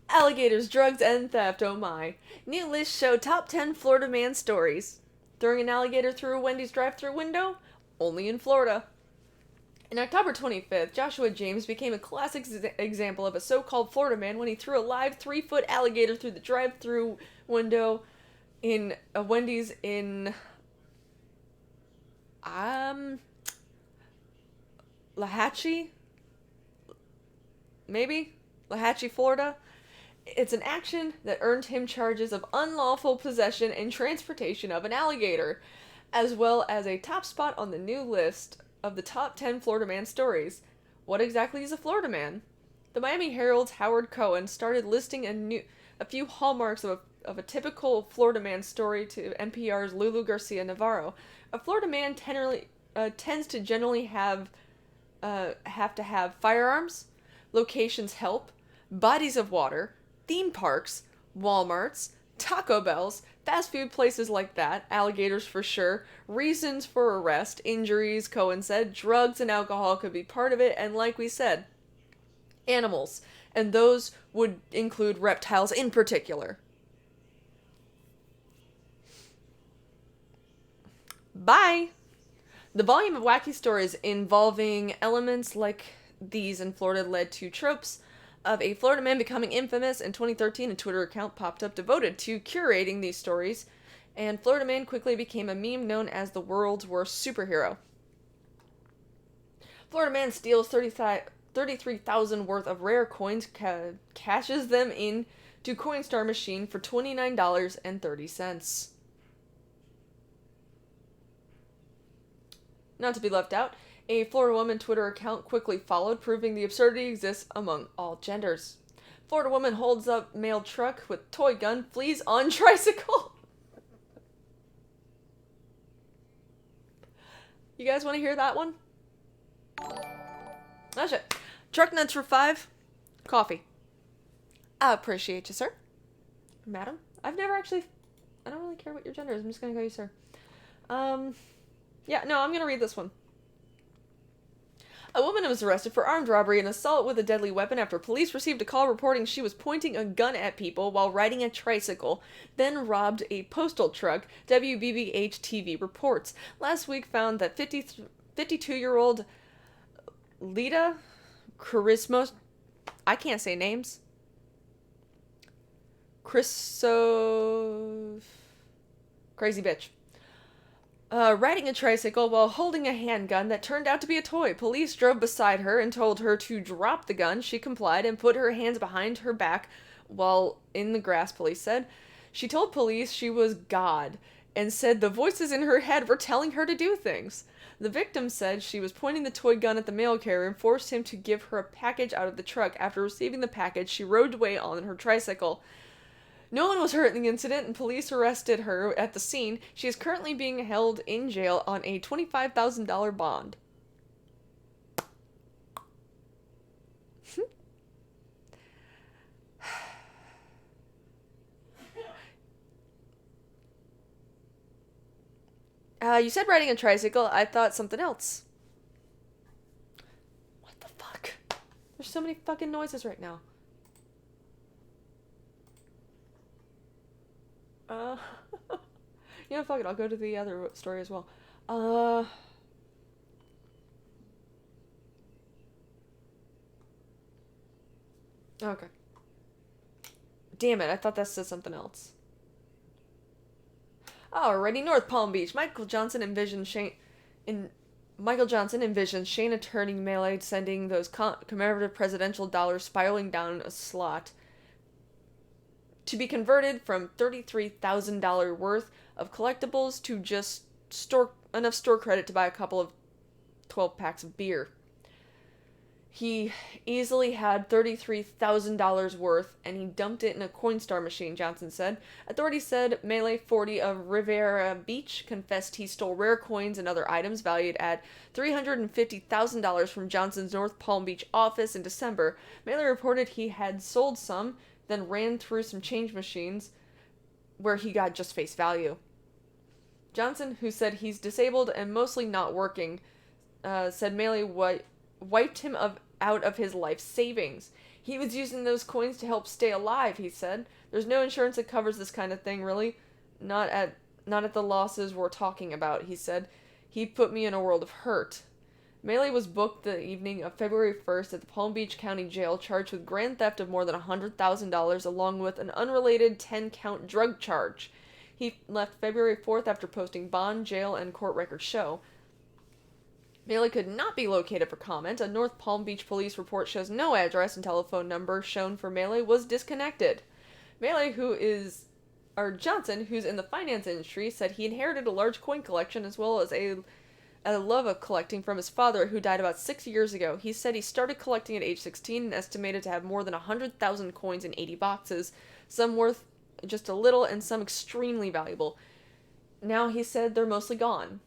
Alligators, drugs, and theft, oh my. New list show top 10 Florida man stories. Throwing an alligator through a Wendy's drive-thru window? Only in Florida. On October 25th, Joshua James became a classic example of a so-called Florida man when he threw a live 3-foot alligator through the drive-thru window in a Wendy's in Lahachie? Maybe? Lahachie, Florida? It's an action that earned him charges of unlawful possession and transportation of an alligator, as well as a top spot on the new list of the top 10 Florida man stories. What exactly is a Florida man? The Miami Herald's Howard Cohen started listing a few hallmarks of a typical Florida man story to NPR's Lulu Garcia Navarro. A Florida man tends to generally have to have firearms, locations help, bodies of water, theme parks, Walmarts, Taco Bells, fast food places like that, alligators for sure, reasons for arrest, injuries, Cohen said, drugs and alcohol could be part of it, and like we said, animals, and those would include reptiles in particular. Bye! The volume of wacky stories involving elements like these in Florida led to tropes of a Florida man becoming infamous. In 2013, a Twitter account popped up devoted to curating these stories, and Florida man quickly became a meme known as the world's worst superhero. Florida man steals 33,000 worth of rare coins, cashes them in to Coinstar machine for $29.30. Not to be left out, a Florida woman Twitter account quickly followed, proving the absurdity exists among all genders. Florida woman holds up male truck with toy gun, flees on tricycle. You guys want to hear that one? That's it. Truck nuts for 5. Coffee. I appreciate you, sir. Madam. I don't really care what your gender is. I'm just gonna call you sir. Yeah, no, I'm gonna read this one. A woman was arrested for armed robbery and assault with a deadly weapon after police received a call reporting she was pointing a gun at people while riding a tricycle, then robbed a postal truck, WBBH-TV reports. Last week found that 52-year-old Lita Charismos... I can't say names. Crazy bitch. Riding a tricycle while holding a handgun that turned out to be a toy. Police drove beside her and told her to drop the gun. She complied and put her hands behind her back while in the grass, police said. She told police she was God and said the voices in her head were telling her to do things. The victim said she was pointing the toy gun at the mail carrier and forced him to give her a package out of the truck. After receiving the package, she rode away on her tricycle. No one was hurt in the incident, and police arrested her at the scene. She is currently being held in jail on a $25,000 bond. You said riding a tricycle. I thought something else. What the fuck? There's so many fucking noises right now. You know, fuck it, I'll go to the other story as well. Okay. Damn it, I thought that said something else. Alrighty, North Palm Beach. Michael Johnson envisions Shayna turning melee, sending those commemorative presidential dollars spiraling down a slot to be converted from $33,000 worth of collectibles to just enough store credit to buy a couple of 12 packs of beer. He easily had $33,000 worth, and he dumped it in a Coinstar machine, Johnson said. Authorities said Melee 40 of Riviera Beach confessed he stole rare coins and other items valued at $350,000 from Johnson's North Palm Beach office in December. Melee reported he had sold some, then ran through some change machines where he got just face value. Johnson, who said he's disabled and mostly not working, said Melee wiped him out of his life savings. He was using those coins to help stay alive, he said. There's no insurance that covers this kind of thing, really. Not at the losses we're talking about, he said. He put me in a world of hurt. Melee was booked the evening of February 1st at the Palm Beach County Jail, charged with grand theft of more than $100,000, along with an unrelated 10-count drug charge. He left February 4th after posting bond, jail, and court records show. Melee could not be located for comment. A North Palm Beach police report shows no address and telephone number shown for Melee was disconnected. Melee, Johnson, who's in the finance industry, said he inherited a large coin collection as well as a love of collecting from his father, who died about 6 years ago. He said he started collecting at age 16 and estimated to have more than 100,000 coins in 80 boxes, some worth just a little and some extremely valuable. Now he said they're mostly gone.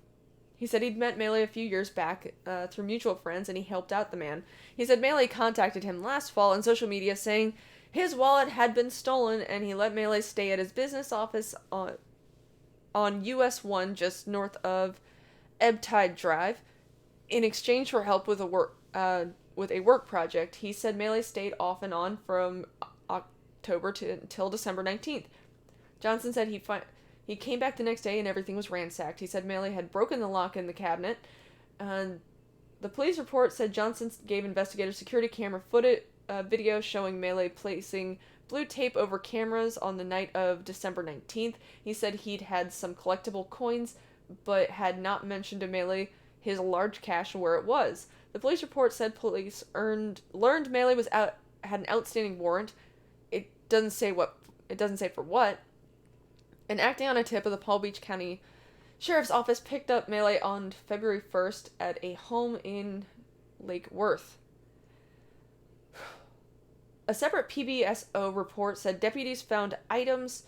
He said he'd met Melee a few years back through mutual friends, and he helped out the man. He said Melee contacted him last fall on social media saying his wallet had been stolen, and he let Melee stay at his business office on US 1 just north of Ebbtide Drive in exchange for help with a work project. He said Melee stayed off and on from October until December 19th. Johnson said he came back the next day and everything was ransacked. He said Melee had broken the lock in the cabinet. The police report said Johnson gave investigators security camera video showing Melee placing blue tape over cameras on the night of December 19th. He said he'd had some collectible coins, but had not mentioned to Melee his large cash and where it was. The police report said police learned Melee had an outstanding warrant. It doesn't say for what. And acting on a tip of the Palm Beach County Sheriff's Office picked up Melee on February 1st at a home in Lake Worth. A separate PBSO report said deputies found items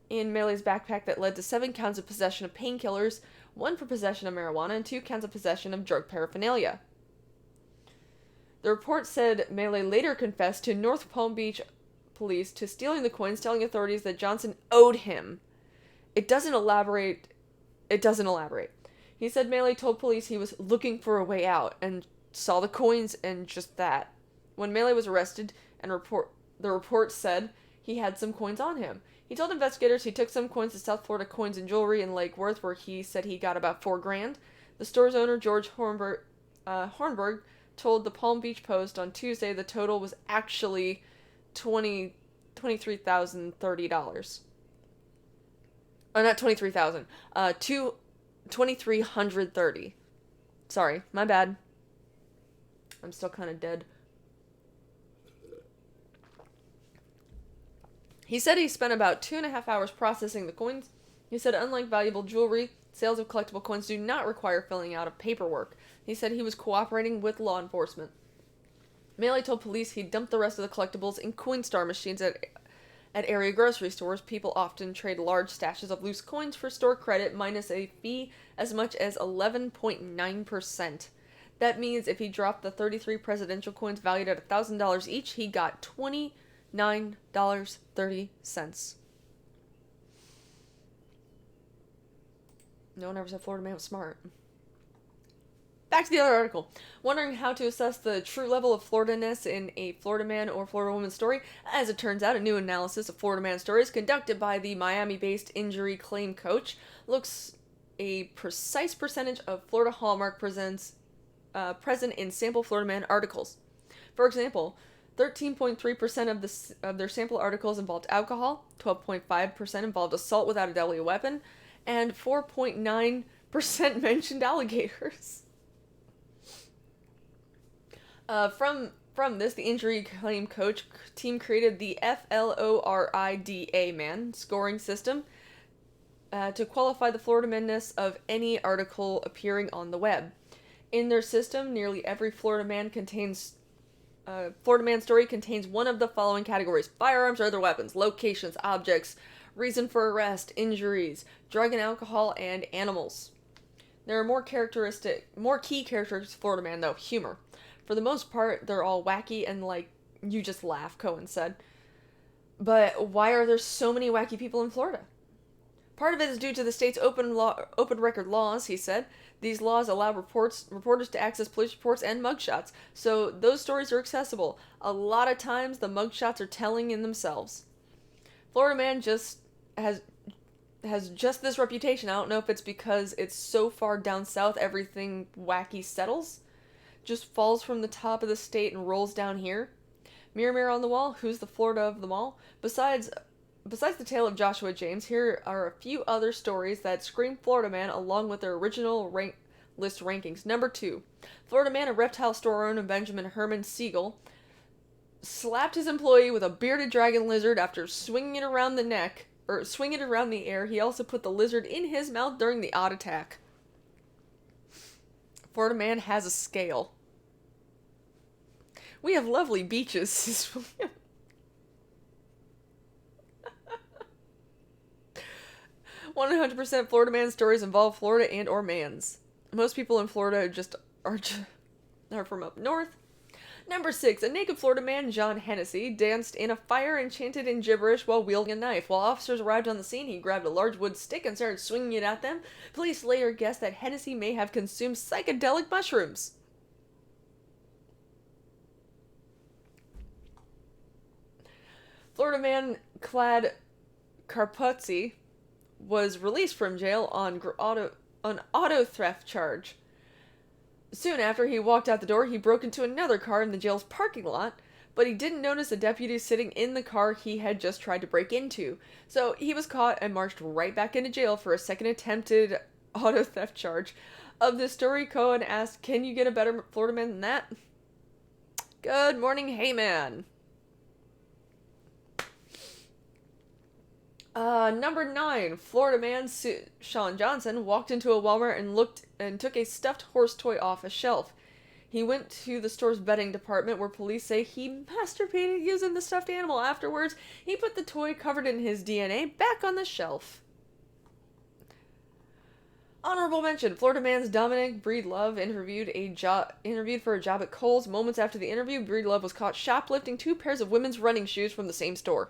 in Melee's backpack that led to 7 counts of possession of painkillers, 1 for possession of marijuana, and 2 counts of possession of drug paraphernalia. The report said Melee later confessed to North Palm Beach police to stealing the coins, telling authorities that Johnson owed him. It doesn't elaborate. He said Melee told police he was looking for a way out and saw the coins and just that. When Melee was arrested, and the report said he had some coins on him. He told investigators he took some coins to South Florida Coins and Jewelry in Lake Worth, where he said he got about $4,000. The store's owner, George Hornberg, told the Palm Beach Post on Tuesday the total was actually $23,030. Oh, not 23,000. 2,330. Sorry, my bad. I'm still kind of dead. He said he spent about 2.5 hours processing the coins. He said, unlike valuable jewelry, sales of collectible coins do not require filling out of paperwork. He said he was cooperating with law enforcement. Melee told police he dumped the rest of the collectibles in Coinstar machines at area grocery stores. People often trade large stashes of loose coins for store credit minus a fee as much as 11.9%. That means if he dropped the 33 presidential coins valued at $1,000 each, he got $29.30. No one ever said Florida man was smart. Back to the other article. Wondering how to assess the true level of Florida-ness in a Florida man or Florida woman story? As it turns out, a new analysis of Florida man stories conducted by the Miami-based injury claim coach looks a precise percentage of Florida hallmark present in sample Florida man articles. For example, 13.3% of their sample articles involved alcohol, 12.5% involved assault without a deadly weapon, and 4.9% mentioned alligators. From this, the injury claim coach team created the FLORIDA man scoring system to qualify the Florida man-ness of any article appearing on the web. In their system, nearly every Florida man story contains one of the following categories: firearms or other weapons, locations, objects, reason for arrest, injuries, drug and alcohol, and animals. There are more key characteristics of Florida man, though. Humor. For the most part, they're all wacky and like, you just laugh, Cohen said. But why are there so many wacky people in Florida? Part of it is due to the state's open record laws, he said. These laws allow reporters to access police reports and mugshots, so those stories are accessible. A lot of times, the mugshots are telling in themselves. Florida man just has just this reputation. I don't know if it's because it's so far down south, everything wacky settles. Just falls from the top of the state and rolls down here. Mirror, mirror on the wall, who's the Florida of them all? Besides the tale of Joshua James, here are a few other stories that scream Florida man along with their original list rankings. Number 2, Florida man, a reptile store owner, Benjamin Herman Siegel, slapped his employee with a bearded dragon lizard after swinging it around the air. He also put the lizard in his mouth during the odd attack. Florida man has a scale. We have lovely beaches. 100% Florida man stories involve Florida and or mans. Most people in Florida are from up north. Number 6, a naked Florida man, John Hennessy, danced in a fire and chanted in gibberish while wielding a knife. While officers arrived on the scene, he grabbed a large wood stick and started swinging it at them. Police later guessed that Hennessy may have consumed psychedelic mushrooms. Florida man Clad Carpuzzi was released from jail on auto theft charge. Soon after he walked out the door, he broke into another car in the jail's parking lot, but he didn't notice a deputy sitting in the car he had just tried to break into. So he was caught and marched right back into jail for a second attempted auto theft charge. Of this story, Cohen asked, "Can you get a better Florida man than that?" Good morning, hey man. Number 9, Florida man Sean Johnson walked into a Walmart and took a stuffed horse toy off a shelf. He went to the store's bedding department, where police say he masturbated using the stuffed animal. Afterwards, he put the toy covered in his DNA back on the shelf. Honorable mention: Florida man's Dominic Breedlove interviewed for a job at Kohl's. Moments after the interview, Breedlove was caught shoplifting 2 pairs of women's running shoes from the same store.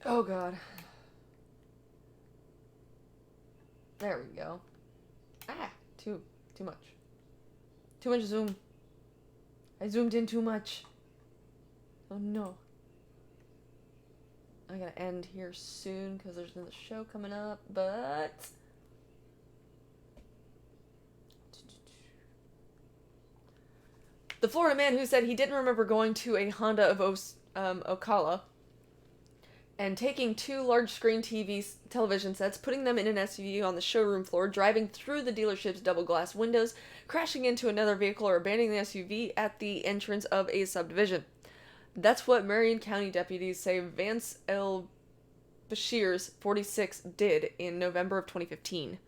Oh, God. There we go. Ah, too much. Too much zoom. I zoomed in too much. Oh, no. I gotta end here soon because there's another show coming up, but... The Florida man who said he didn't remember going to a Honda of Ocala and taking 2 large screen television sets, putting them in an SUV on the showroom floor, driving through the dealership's double glass windows, crashing into another vehicle, or abandoning the SUV at the entrance of a subdivision. That's what Marion County deputies say Vance L. Bashir's 46 did in November of 2015.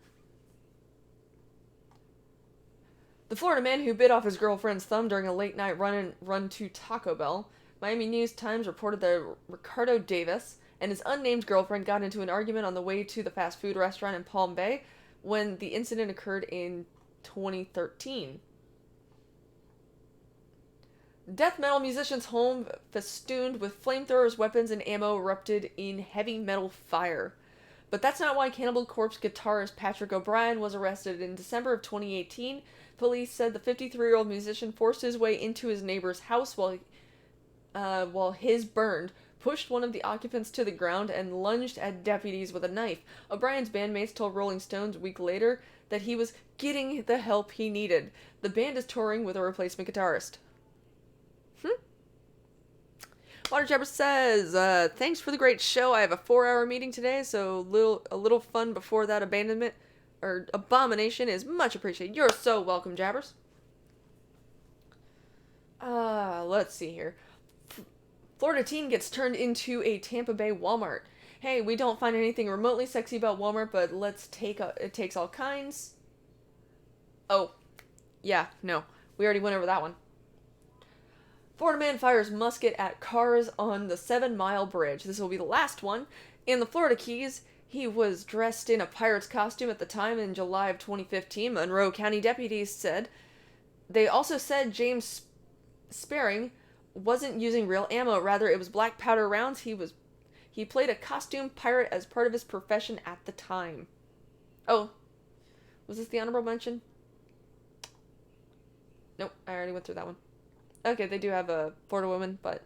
The Florida man who bit off his girlfriend's thumb during a late-night run to Taco Bell. Miami News-Times reported that Ricardo Davis and his unnamed girlfriend got into an argument on the way to the fast food restaurant in Palm Bay when the incident occurred in 2013. Death metal musician's home festooned with flamethrowers, weapons, and ammo erupted in heavy metal fire. But that's not why Cannibal Corpse guitarist Patrick O'Brien was arrested. In December of 2018, police said the 53-year-old musician forced his way into his neighbor's house while his burned, pushed one of the occupants to the ground, and lunged at deputies with a knife. O'Brien's bandmates told Rolling Stones a week later that he was getting the help he needed. The band is touring with a replacement guitarist. Water Jabber says, thanks for the great show. I have a 4-hour meeting today, so a little fun before that abomination is much appreciated. You're so welcome, Jabbers. Let's see here. Florida teen gets turned into a Tampa Bay Walmart. Hey, we don't find anything remotely sexy about Walmart, but it takes all kinds. Oh, yeah, no. We already went over that one. Florida man fires musket at cars on the 7 Mile Bridge. This will be the last one. In the Florida Keys, he was dressed in a pirate's costume at the time in July of 2015, Monroe County deputies said. They also said James Sparing wasn't using real ammo. Rather, it was black powder rounds. He played a costume pirate as part of his profession at the time. Oh, was this the honorable mention? Nope, I already went through that one. Okay, they do have a Florida woman, but...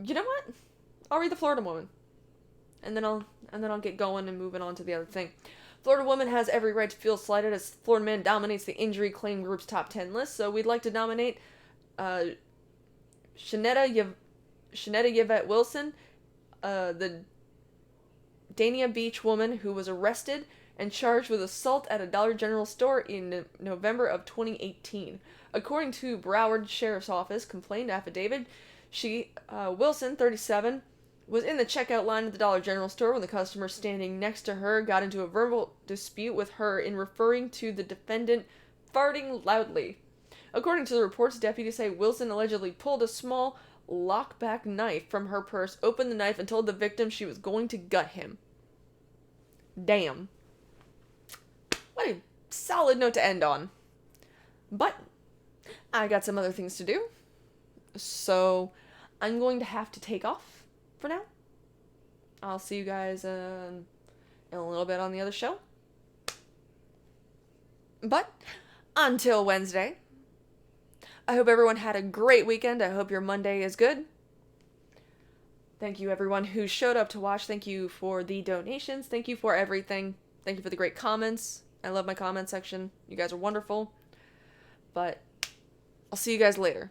You know what? I'll read the Florida woman. And then I'll get going and moving on to the other thing. Florida woman has every right to feel slighted as Florida man dominates the injury claim group's top 10 list, so we'd like to nominate Shanetta Yvette Wilson, the Dania Beach woman who was arrested and charged with assault at a Dollar General store in November of 2018. According to Broward Sheriff's Office complaint affidavit, Wilson, 37, was in the checkout line at the Dollar General store when the customer standing next to her got into a verbal dispute with her in referring to the defendant farting loudly. According to the reports, deputies say Wilson allegedly pulled a small lockback knife from her purse, opened the knife, and told the victim she was going to gut him. Damn. What a solid note to end on. But I got some other things to do, so I'm going to have to take off for now. I'll see you guys in a little bit on the other show. But until Wednesday, I hope everyone had a great weekend. I hope your Monday is good. Thank you, everyone who showed up to watch. Thank you for the donations. Thank you for everything. Thank you for the great comments. I love my comment section. You guys are wonderful. But I'll see you guys later.